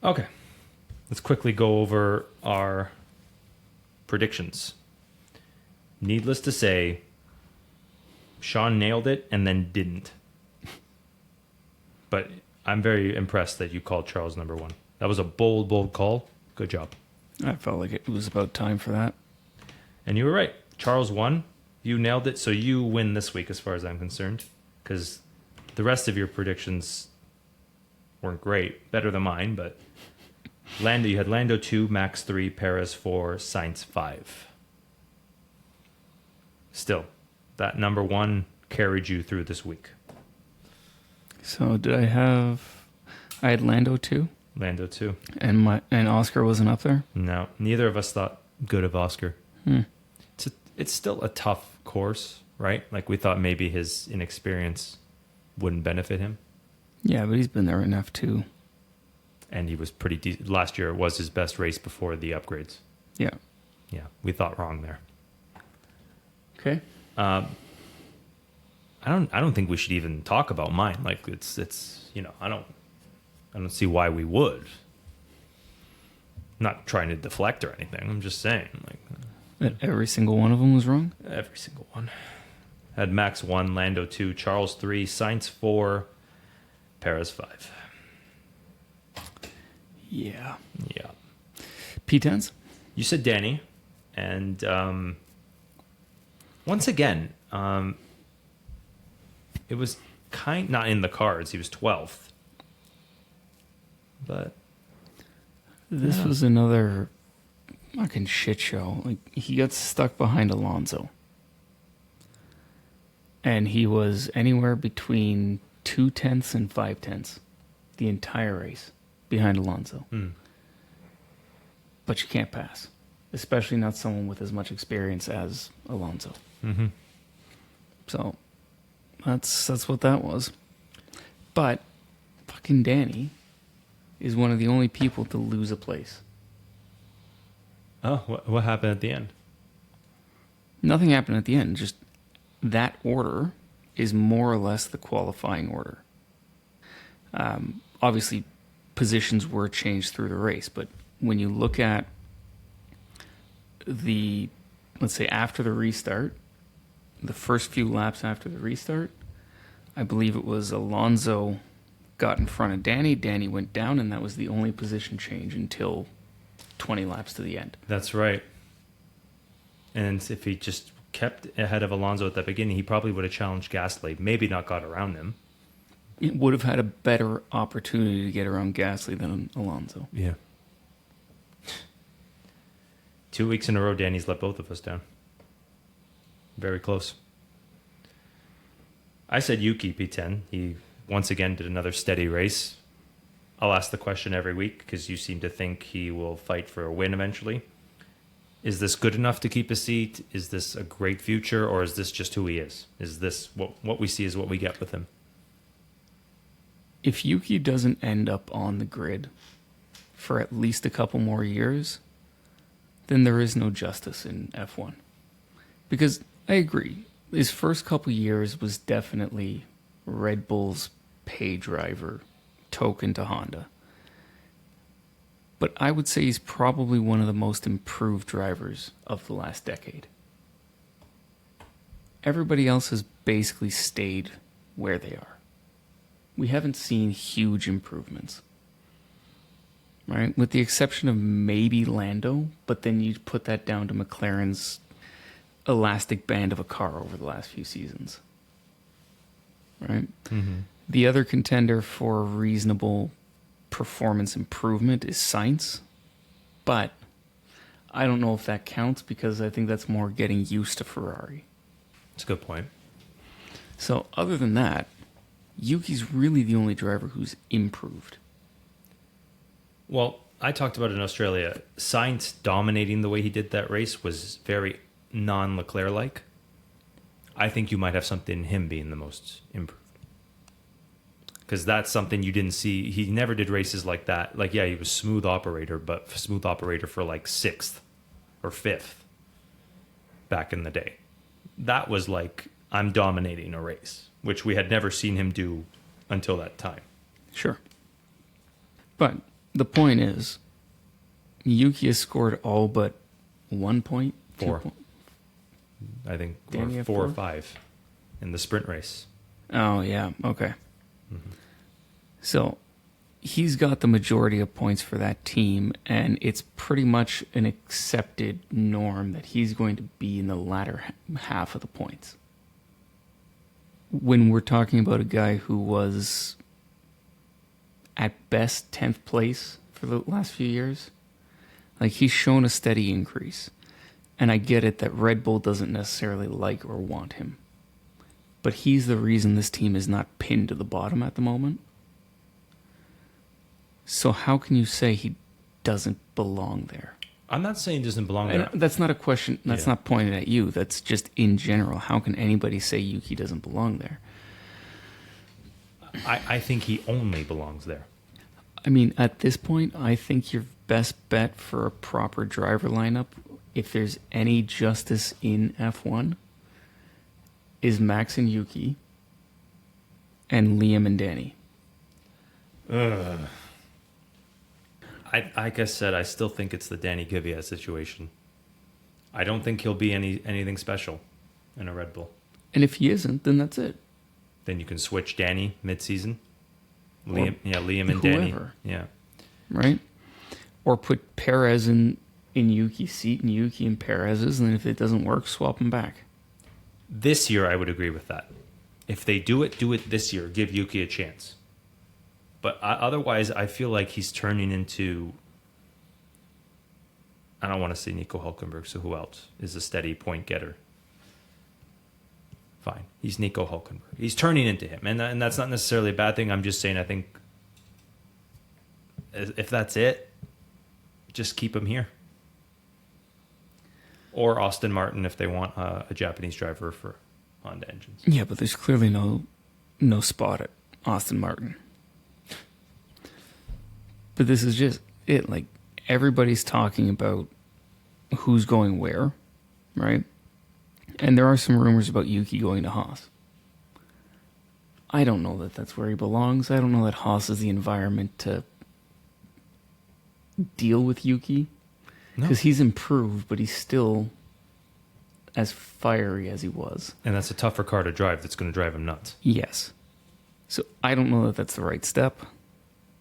Okay. Let's quickly go over our predictions. Needless to say, Sean nailed it and then didn't. But I'm very impressed that you called Charles number one. That was a bold, bold call. Good job. I felt like it was about time for that. And you were right. Charles won. You nailed it. So you win this week as far as I'm concerned. Because the rest of your predictions weren't great. Better than mine, but Lando, you had Lando 2, Max 3, Perez 4, Sainz 5. Still, that number one carried you through this week. So did I had Lando 2? Lando 2. And Oscar wasn't up there? No, neither of us thought good of Oscar. It's still a tough course, right? Like we thought maybe his inexperience wouldn't benefit him. Yeah, but he's been there in F2. And he was pretty decent. Last year was his best race before the upgrades. Yeah. Yeah, we thought wrong there. Okay. I don't think we should even talk about mine. Like it's I don't see why we would. I'm not trying to deflect or anything. I'm just saying That every single one of them was wrong? every single one. Had Max 1, Lando 2, Charles 3, Sainz 4, Perez 5. Yeah. Yeah. P10s? You said Danny, and once again, it was not in the cards. He was 12th, but This was another fucking shit show. Like, he got stuck behind Alonso. And he was anywhere between 0.2 and 0.5 the entire race behind Alonso. But you can't pass, especially not someone with as much experience as Alonso. Mm-hmm. So that's what that was. But fucking Danny is one of the only people to lose a place. Oh, what happened at the end? Nothing happened at the end. Just that order is more or less the qualifying order. Obviously, positions were changed through the race, but when you look at let's say after the restart, the first few laps after the restart, I believe it was Alonso got in front of Danny. Danny went down, and that was the only position change until 20 laps to the end. That's right. And if he just kept ahead of Alonso at the beginning, he probably would have challenged Gasly. Maybe not got around him. It would have had a better opportunity to get around Gasly than Alonso. Yeah. 2 weeks in a row, Danny's let both of us down. Very close. I said Yuki P10. He once again did another steady race. I'll ask the question every week because you seem to think he will fight for a win eventually. Is this good enough to keep a seat? Is this a great future, or is this just who he is? Is this what we see is what we get with him? If Yuki doesn't end up on the grid for at least a couple more years, then there is no justice in F1. Because I agree, his first couple years was definitely Red Bull's pay driver token to Honda. But I would say he's probably one of the most improved drivers of the last decade. Everybody else has basically stayed where they are. We haven't seen huge improvements. Right? With the exception of maybe Lando, but then you put that down to McLaren's elastic band of a car over the last few seasons. Right? Mm-hmm. The other contender for reasonable performance improvement is Sainz, but I don't know if that counts because I think that's more getting used to Ferrari. That's a good point. So other than that, Yuki's really the only driver who's improved. Well, I talked about it in Australia. Sainz dominating the way he did that race was very non-Leclerc-like. I think you might have something in him being the most improved. Because that's something you didn't see. He never did races like that. Like, yeah, he was smooth operator, but smooth operator for like 6th or 5th back in the day. That was like, I'm dominating a race, which we had never seen him do until that time. Sure. But the point is, Yuki has scored all but 1 point. 4. I think, Danny or have 4 or four? 5 in the sprint race. Oh, yeah. Okay. So he's got the majority of points for that team, and it's pretty much an accepted norm that he's going to be in the latter half of the points. When we're talking about a guy who was at best 10th place for the last few years, like, he's shown a steady increase. And I get it that Red Bull doesn't necessarily like or want him. But he's the reason this team is not pinned to the bottom at the moment. So how can you say he doesn't belong there? I'm not saying he doesn't belong there. And that's not a question. That's not pointed at you. That's just in general. How can anybody say Yuki doesn't belong there? I think he only belongs there. I mean, at this point, I think your best bet for a proper driver lineup, if there's any justice in F1, is Max and Yuki and Liam and Danny. Like I said, I still think it's the Danny Kvyat situation. I don't think he'll be anything special in a Red Bull. And if he isn't, then that's it. Then you can switch Danny mid-season. Or Liam and whoever. Danny. Yeah. Right? Or put Perez in Yuki's seat and Yuki in Perez's, and then if it doesn't work, swap them back. This year, I would agree with that. If they do it this year. Give Yuki a chance. But otherwise, I feel like he's turning into... I don't want to say Nico Hülkenberg, so who else is a steady point getter? Fine. He's Nico Hülkenberg. He's turning into him. And that's not necessarily a bad thing. I'm just saying I think if that's it, just keep him here. Or Austin Martin if they want a Japanese driver for Honda engines. Yeah, but there's clearly no spot at Austin Martin. But this is just it. Like, everybody's talking about who's going where, right? And there are some rumors about Yuki going to Haas. I don't know that that's where he belongs. I don't know that Haas is the environment to deal with Yuki. Because he's improved, but he's still as fiery as he was. And that's a tougher car to drive that's going to drive him nuts. Yes. So I don't know that that's the right step.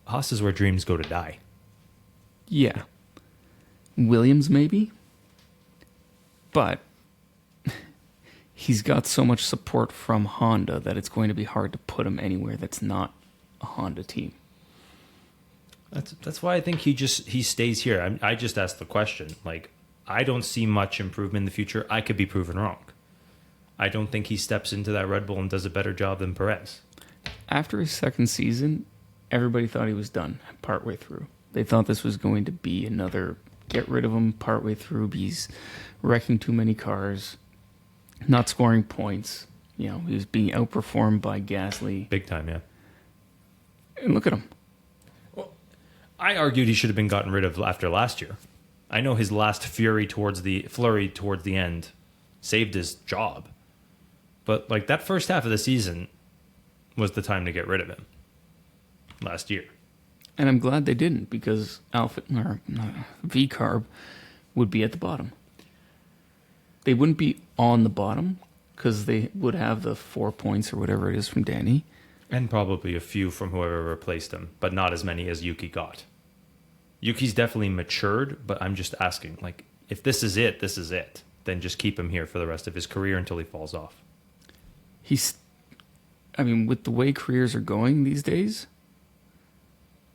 Haas is where dreams go to die. Yeah. Williams, maybe. But he's got so much support from Honda that it's going to be hard to put him anywhere that's not a Honda team. That's why I think he stays here. I just asked the question. Like, I don't see much improvement in the future. I could be proven wrong. I don't think he steps into that Red Bull and does a better job than Perez. After his second season, everybody thought he was done partway through. They thought this was going to be another get rid of him partway through. He's wrecking too many cars, not scoring points. You know, he was being outperformed by Gasly. Big time, yeah. And look at him. I argued he should have been gotten rid of after last year. I know his last flurry towards the end saved his job. But like that first half of the season was the time to get rid of him last year. And I'm glad they didn't, because V-Carb would be at the bottom. They wouldn't be on the bottom because they would have the 4 points or whatever it is from Danny. And probably a few from whoever replaced him, but not as many as Yuki got. Yuki's definitely matured, but I'm just asking, like, if this is it, then just keep him here for the rest of his career until he falls off. With the way careers are going these days,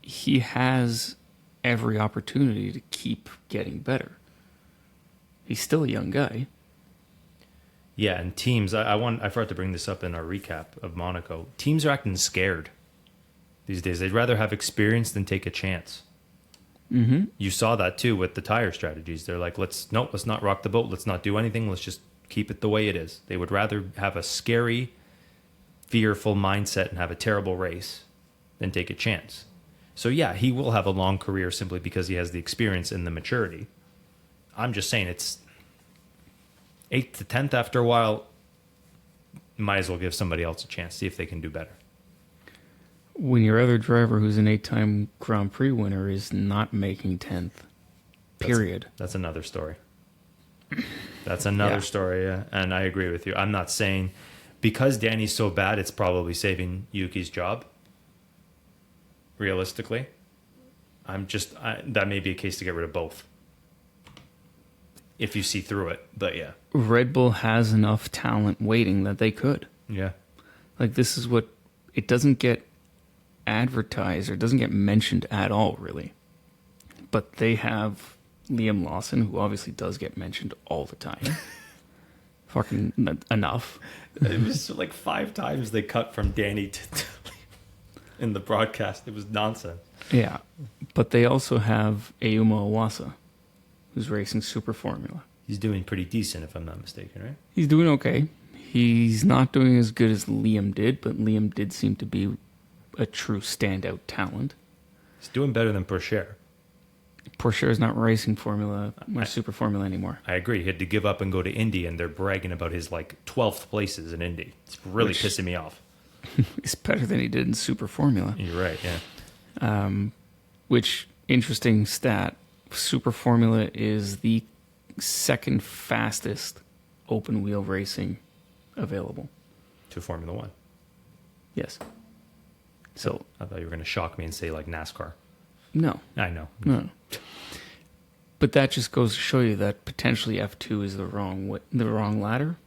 he has every opportunity to keep getting better. He's still a young guy. Yeah, and teams. I forgot to bring this up in our recap of Monaco. Teams are acting scared these days. They'd rather have experience than take a chance. Mm-hmm. You saw that too with the tire strategies. They're like, let's not rock the boat. Let's not do anything. Let's just keep it the way it is. They would rather have a scary, fearful mindset and have a terrible race than take a chance. So yeah, he will have a long career simply because he has the experience and the maturity. I'm just saying it's 8th to 10th after a while. Might as well give somebody else a chance, see if they can do better. When your other driver, who's an 8-time Grand Prix winner, is not making 10th, period. That's another story. That's another story, yeah. And I agree with you. I'm not saying because Danny's so bad, it's probably saving Yuki's job. Realistically, that may be a case to get rid of both. If you see through it, but yeah. Red Bull has enough talent waiting that they could. Yeah. Like, this is what, it doesn't get advertised or doesn't get mentioned at all, really. But they have Liam Lawson, who obviously does get mentioned all the time. Fucking enough. It was like 5 times they cut from Danny to in the broadcast. It was nonsense. Yeah. But they also have Ayumu Iwasa, who's racing Super Formula. He's doing pretty decent, if I'm not mistaken, right? He's doing okay. He's not doing as good as Liam did, but Liam did seem to be a true standout talent. He's doing better than Pourchaire. Pourchaire is not racing Formula or Super Formula anymore. I agree. He had to give up and go to Indy, and they're bragging about his 12th places in Indy. It's really pissing me off. It's better than he did in Super Formula. You're right, yeah. Which, interesting stat, Super Formula is the second fastest open wheel racing available. To Formula One. Yes. So I thought you were going to shock me and say like NASCAR. No. I know. No. But that just goes to show you that potentially F2 is the wrong ladder.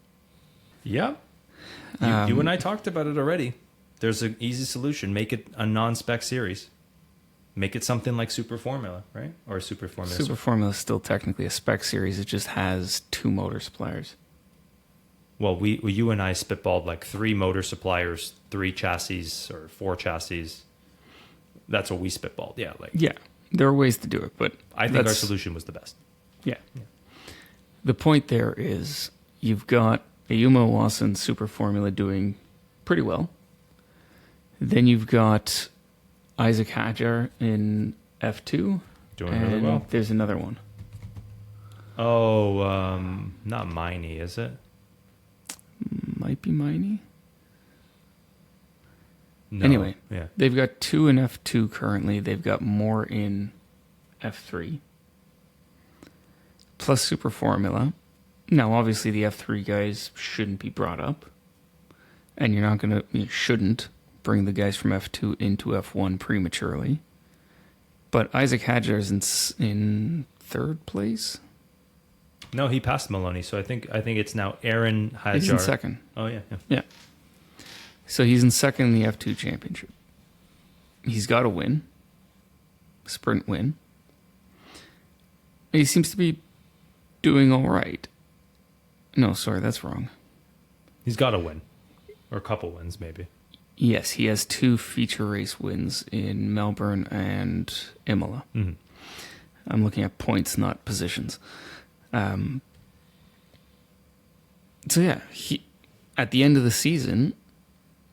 Yeah. You and I talked about it already. There's an easy solution. Make it a non-spec series. Make it something like Super Formula, right? Or Super Formula. Super Formula is still technically a spec series. It just has 2 motor suppliers. Well, you and I spitballed like 3 motor suppliers, 3 chassis, or 4 chassis. That's what we spitballed. Yeah. Yeah. There are ways to do it, but I think our solution was the best. Yeah. The point there is you've got Ayumu Iwasa in Super Formula doing pretty well. Then you've got Isaac Hadjar in F2. Doing really well. There's another one. Oh, not Miney, is it? Might be Miney. No. Anyway, yeah. They've got 2 in F2 currently. They've got more in F3. Plus Super Formula. Now, obviously, the F3 guys shouldn't be brought up. And you shouldn't bring the guys from F2 into F1 prematurely. But Isaac Hadjar is in 3rd place. No, he passed Maloney, so I think it's now Aaron Hadjar. He's in 2nd. Oh, yeah. Yeah. So he's in 2nd in the F2 championship. He's got a win. Sprint win. He seems to be doing all right. No, sorry, that's wrong. He's got a win. Or a couple wins, maybe. Yes, he has 2 feature race wins in Melbourne and Imola. Mm-hmm. I'm looking at points, not positions. So yeah, at the end of the season,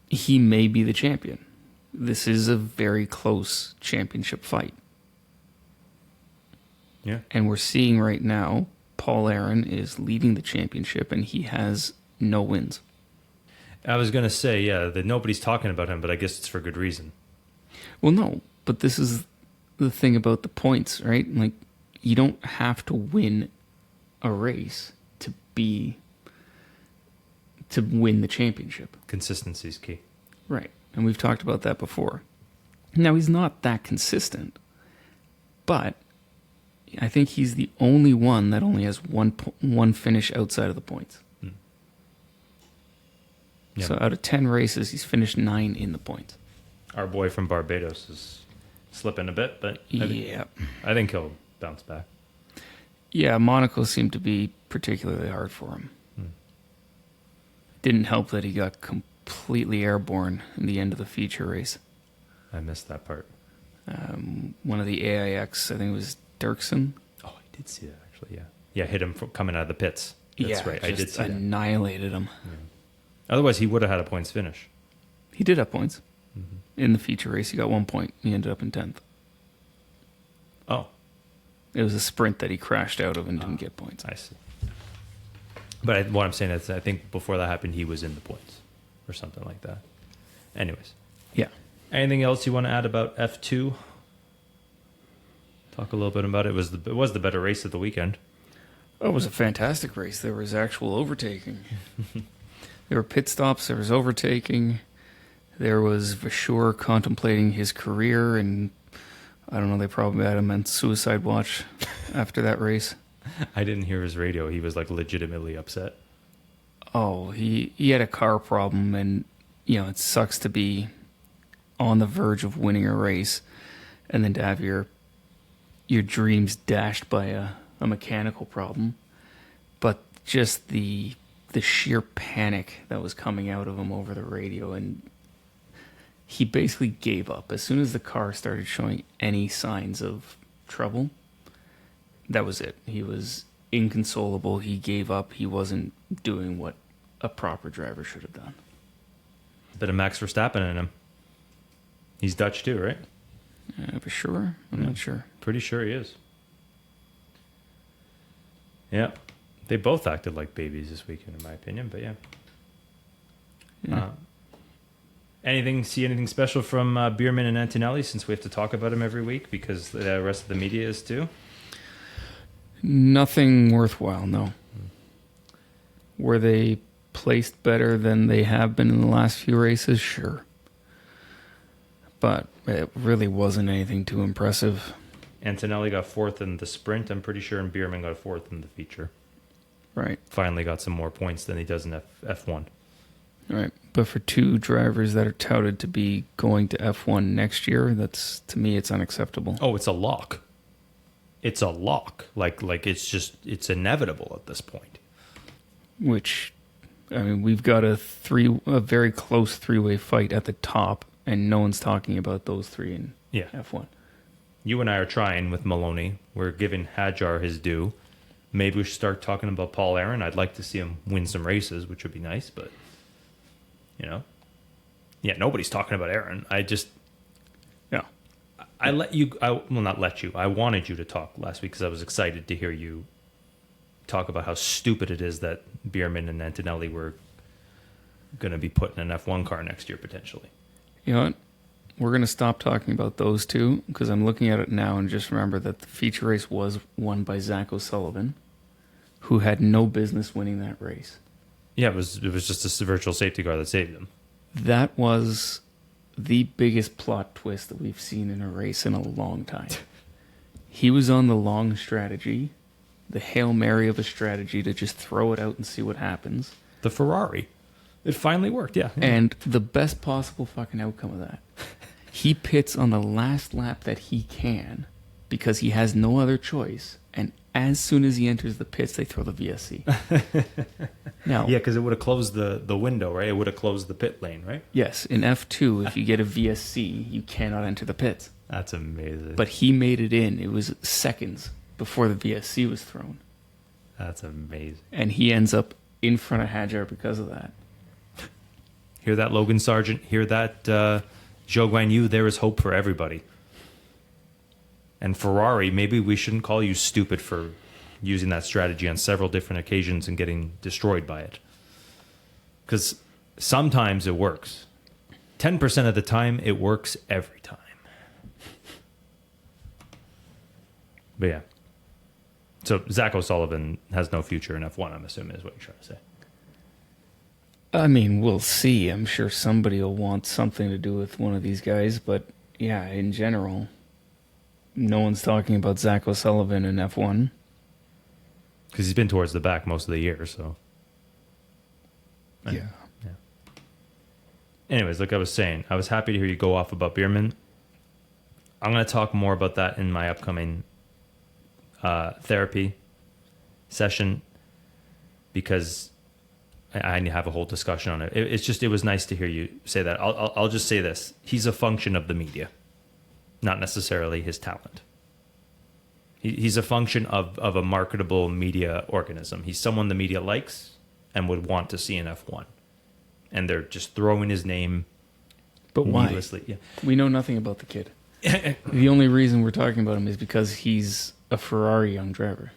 he may be the champion. This is a very close championship fight. Yeah. And we're seeing right now, Paul Aaron is leading the championship and he has no wins. I was going to say, yeah, that nobody's talking about him, but I guess it's for good reason. Well, no, but this is the thing about the points, right? Like, you don't have to win a race to win the championship. Consistency is key. Right. And we've talked about that before. Now, he's not that consistent, but I think he's the only one that only has one finish outside of the points. Yeah. So out of 10 races, he's finished 9 in the points. Our boy from Barbados is slipping a bit, but I think he'll bounce back. Yeah, Monaco seemed to be particularly hard for him. didn't help that he got completely airborne in the end of the feature race. I missed that part. One of the AIX, I think it was Dirksen. Oh, I did see that actually. Yeah, yeah, hit him coming out of the pits. That's right. I did see that. Annihilated him. Yeah. Otherwise, he would have had a points finish. He did have points in the feature race. He got 1 point. He ended up in 10th. Oh, it was a sprint that he crashed out of and didn't get points. I see. But what I'm saying is, I think before that happened, he was in the points or something like that. Anyways. Yeah. Anything else you want to add about F2? Talk a little bit about it. It was the better race of the weekend. Oh, it was a fantastic race. There was actual overtaking. There were pit stops. There was overtaking. There was Vasseur contemplating his career, and I don't know, they probably had him on suicide watch after that race. I didn't hear his radio. He was like legitimately upset. Oh, he had a car problem, and it sucks to be on the verge of winning a race and then to have your dreams dashed by a mechanical problem. But just the sheer panic that was coming out of him over the radio, and he basically gave up. As soon as the car started showing any signs of trouble, that was it. He was inconsolable. He gave up. He wasn't doing what a proper driver should have done. A bit of Max Verstappen in him. He's Dutch too, right? For sure. I'm not sure. Pretty sure he is. Yeah. They both acted like babies this weekend, in my opinion, but yeah. See anything special from Bierman and Antonelli, since we have to talk about him every week because the rest of the media is too? Nothing worthwhile, no. Were they placed better than they have been in the last few races? Sure. But it really wasn't anything too impressive. Antonelli got fourth in the sprint, I'm pretty sure, and Bierman got fourth in the feature. Right. Finally got some more points than he does in F1. Right. But for two drivers that are touted to be going to F1 next year, to me, it's unacceptable. Oh, it's a lock. It's a lock. Like it's inevitable at this point. Which, I mean, we've got a very close three-way fight at the top, and no one's talking about those three in F1. You and I are trying with Maloney. We're giving Hadjar his due. Maybe we should start talking about Paul Aaron. I'd like to see him win some races, which would be nice, but nobody's talking about Aaron. I let you. Not let you. I wanted you to talk last week because I was excited to hear you talk about how stupid it is that Bierman and Antonelli were going to be put in an F1 car next year potentially. You know what? We're going to stop talking about those two because I'm looking at it now and just remember that the feature race was won by Zach O'Sullivan, who had no business winning that race. Yeah, it was just a virtual safety car that saved him. That was the biggest plot twist that we've seen in a race in a long time. He was on the long strategy, the Hail Mary of a strategy to just throw it out and see what happens. The Ferrari. It finally worked, yeah. And the best possible fucking outcome of that. He pits on the last lap that he can because he has no other choice. And as soon as he enters the pits, they throw the VSC. Now, yeah, because it would have closed the window, right? It would have closed the pit lane, right? Yes, in F2, if you get a VSC, you cannot enter the pits. That's amazing. But he made it in. It was seconds before the VSC was thrown. That's amazing. And he ends up in front of Hadjar because of that. Hear that, Logan Sargent? Hear that, Zhou Guanyu? There is hope for everybody. And Ferrari, maybe we shouldn't call you stupid for using that strategy on several different occasions and getting destroyed by it. Because sometimes it works. 10% of the time, it works every time. But yeah. So Zach O'Sullivan has no future in F1, I'm assuming, is what you're trying to say. I mean, we'll see. I'm sure somebody will want something to do with one of these guys. But yeah, in general, no one's talking about Zach O'Sullivan in F1. Because he's been towards the back most of the year, so. Yeah. Anyways, like I was saying, I was happy to hear you go off about Bierman. I'm going to talk more about that in my upcoming therapy session because I have a whole discussion on it. It was nice to hear you say that. I'll just say this: he's a function of the media, not necessarily his talent. He's a function of a marketable media organism. He's someone the media likes and would want to see in F1, and they're just throwing his name. But why? Needlessly. Yeah. We know nothing about the kid. The only reason we're talking about him is because he's a Ferrari young driver.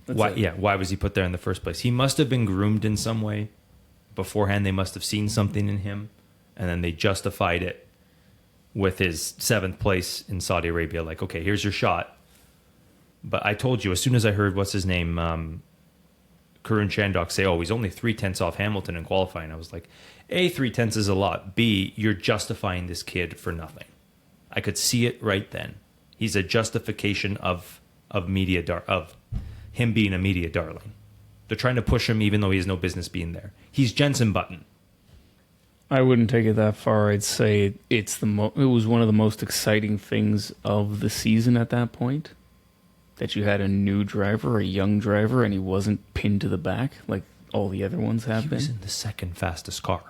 Why? Yeah. Why was he put there in the first place? He must have been groomed in some way beforehand. They must have seen something in him, and then they justified it with his 7th place in Saudi Arabia. Like, okay, here's your shot. But I told you, as soon as I heard what's his name, Karun Chandok say, "Oh, he's only 3/10 off Hamilton in qualifying," I was like, A, 3/10 is a lot. B, you're justifying this kid for nothing. I could see it right then. He's a justification of him being a media darling. They're trying to push him even though he has no business being there. He's Jensen Button. I wouldn't take it that far. I'd say it was one of the most exciting things of the season at that point. That you had a new driver, a young driver, and he wasn't pinned to the back like all the other ones have been. He was in the 2nd fastest car.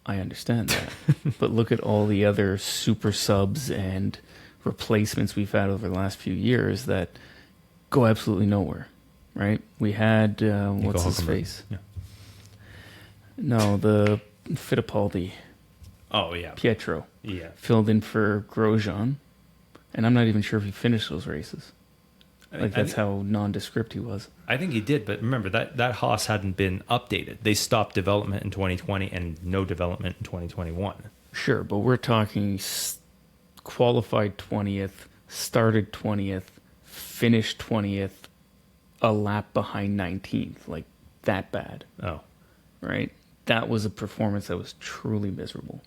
I understand that. But look at all the other super subs and replacements we've had over the last few years that go absolutely nowhere, right? We had, what's his face? Yeah. No, the Fittipaldi. Oh, yeah. Pietro. Yeah. Filled in for Grosjean. And I'm not even sure if he finished those races. That's how nondescript he was. I think he did, but remember, that Haas hadn't been updated. They stopped development in 2020 and no development in 2021. Sure, but we're talking qualified 20th, started 20th, finished 20th, a lap behind 19th. Like, that bad. Oh. Right? That was a performance that was truly miserable.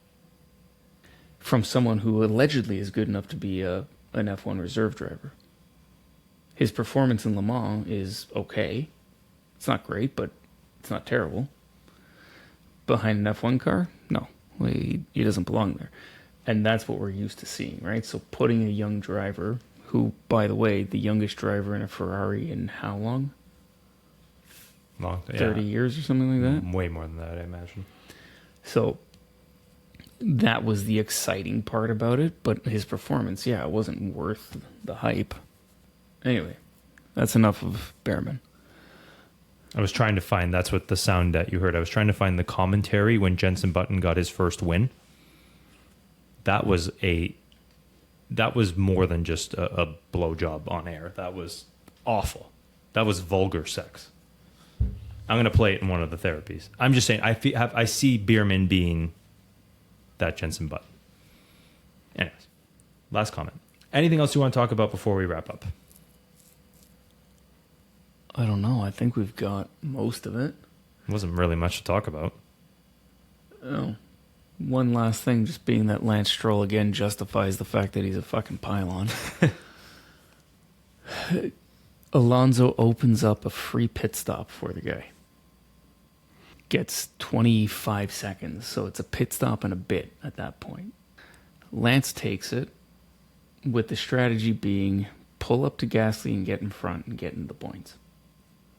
From someone who allegedly is good enough to be an F1 reserve driver. His performance in Le Mans is okay. It's not great, but it's not terrible. Behind an F1 car? No. He doesn't belong there. And that's what we're used to seeing, right? So putting a young driver, who, by the way, the youngest driver in a Ferrari in how long? Long, yeah. 30 years or something like that? Way more than that, I imagine. So that was the exciting part about it, but his performance, it wasn't worth the hype. Anyway, that's enough of Behrman. I was trying to find, that's what the sound that you heard. I was trying to find the commentary when Jensen Button got his first win. That was more than just a blowjob on air. That was awful. That was vulgar sex. I'm going to play it in one of the therapies. I'm just saying, I see Behrman being that Jensen Button. Anyways, last comment. Anything else you want to talk about before we wrap up? I don't know. I think we've got most of it. Wasn't really much to talk about. Oh. One last thing, just being that Lance Stroll again justifies the fact that he's a fucking pylon. Alonso opens up a free pit stop for the guy. Gets 25 seconds, so it's a pit stop and a bit at that point. Lance takes it, with the strategy being pull up to Gasly and get in front and get into the points.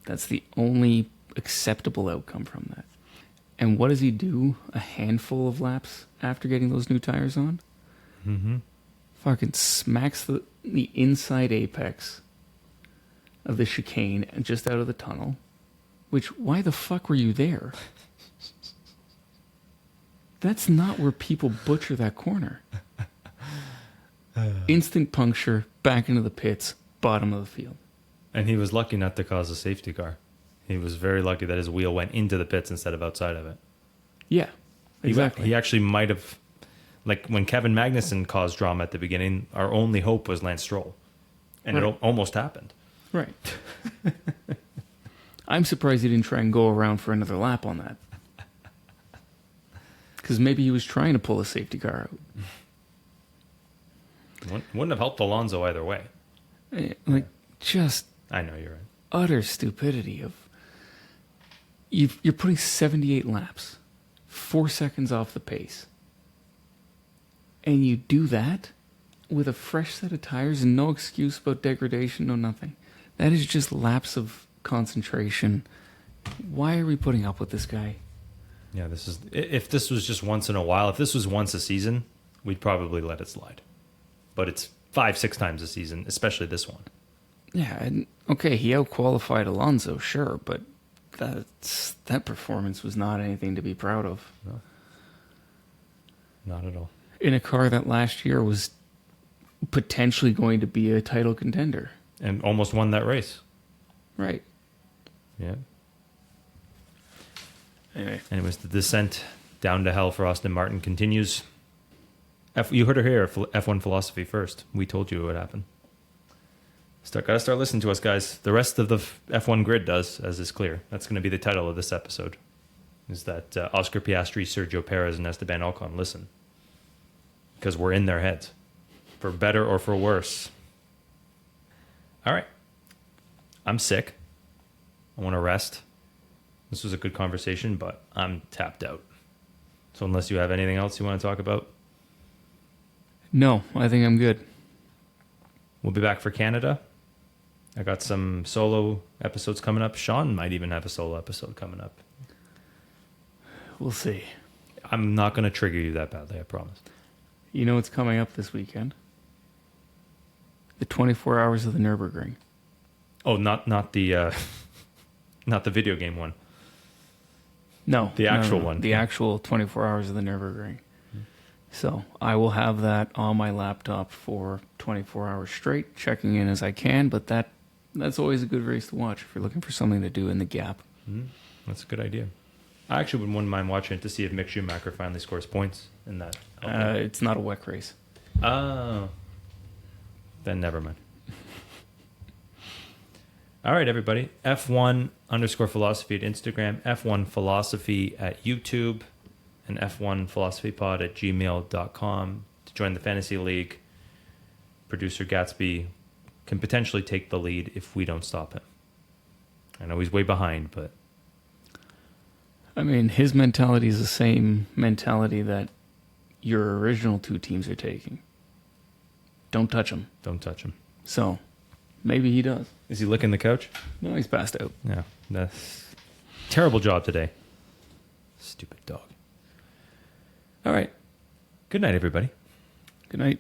That's the only acceptable outcome from that. And what does he do a handful of laps after getting those new tires on? Mm-hmm. Fucking smacks the inside apex of the chicane just out of the tunnel. Which, why the fuck were you there? That's not where people butcher that corner. Instant puncture, back into the pits, bottom of the field. And he was lucky not to cause a safety car. He was very lucky that his wheel went into the pits instead of outside of it. Yeah, exactly. He actually might have, like when Kevin Magnussen caused drama at the beginning, our only hope was Lance Stroll. And right. It almost happened. Right. I'm surprised he didn't try and go around for another lap on that. Because maybe he was trying to pull a safety car out. Wouldn't have helped Alonso either way. Just... I know, you're right. Utter stupidity of... You're putting 78 laps, 4 seconds off the pace. And you do that with a fresh set of tires and no excuse about degradation, no nothing. That is just lapse of concentration Why are we putting up with this guy? Yeah, this is. If this was just once in a while, if this was once a season, we'd probably let it slide. But it's 5-6 times a season, especially this one. Yeah, and okay, he outqualified Alonso, sure, but that performance was not anything to be proud of. No. Not at all. In a car that last year was potentially going to be a title contender. And almost won that race. Right. Yeah. Anyway. Anyways, the descent down to hell for Aston Martin continues. You heard her here, F1 Philosophy first. We told you what would happen. Gotta start listening to us, guys. The rest of the F1 grid does, as is clear. That's going to be the title of this episode. Is that Oscar Piastri, Sergio Perez, and Esteban Ocon listen. Because we're in their heads. For better or for worse. All right. I'm sick. I want to rest. This was a good conversation, but I'm tapped out. So unless you have anything else you want to talk about? No, I think I'm good. We'll be back for Canada. I got some solo episodes coming up. Sean might even have a solo episode coming up. We'll see. I'm not going to trigger you that badly, I promise. You know what's coming up this weekend? The 24 Hours of the Nürburgring. Oh, not the not the video game one. No. The actual one. The actual 24 Hours of the Nürburgring. So I will have that on my laptop for 24 hours straight, checking in as I can, but that's always a good race to watch if you're looking for something to do in the gap. That's a good idea. I actually wouldn't mind watching it to see if Mick Schumacher finally scores points in that. It's not a WEC race. Oh. Then never mind. All right, everybody. F1_philosophy at Instagram, F1 Philosophy at YouTube, and F1 Philosophy Pod at gmail.com to join the Fantasy League. Producer Gatsby can potentially take the lead if we don't stop him. I know he's way behind, but... I mean, his mentality is the same mentality that your original two teams are taking. Don't touch him. Don't touch him. So, maybe he does. Is he licking the couch? No, he's passed out. Yeah. That's terrible job today. Stupid dog. All right. Good night, everybody. Good night.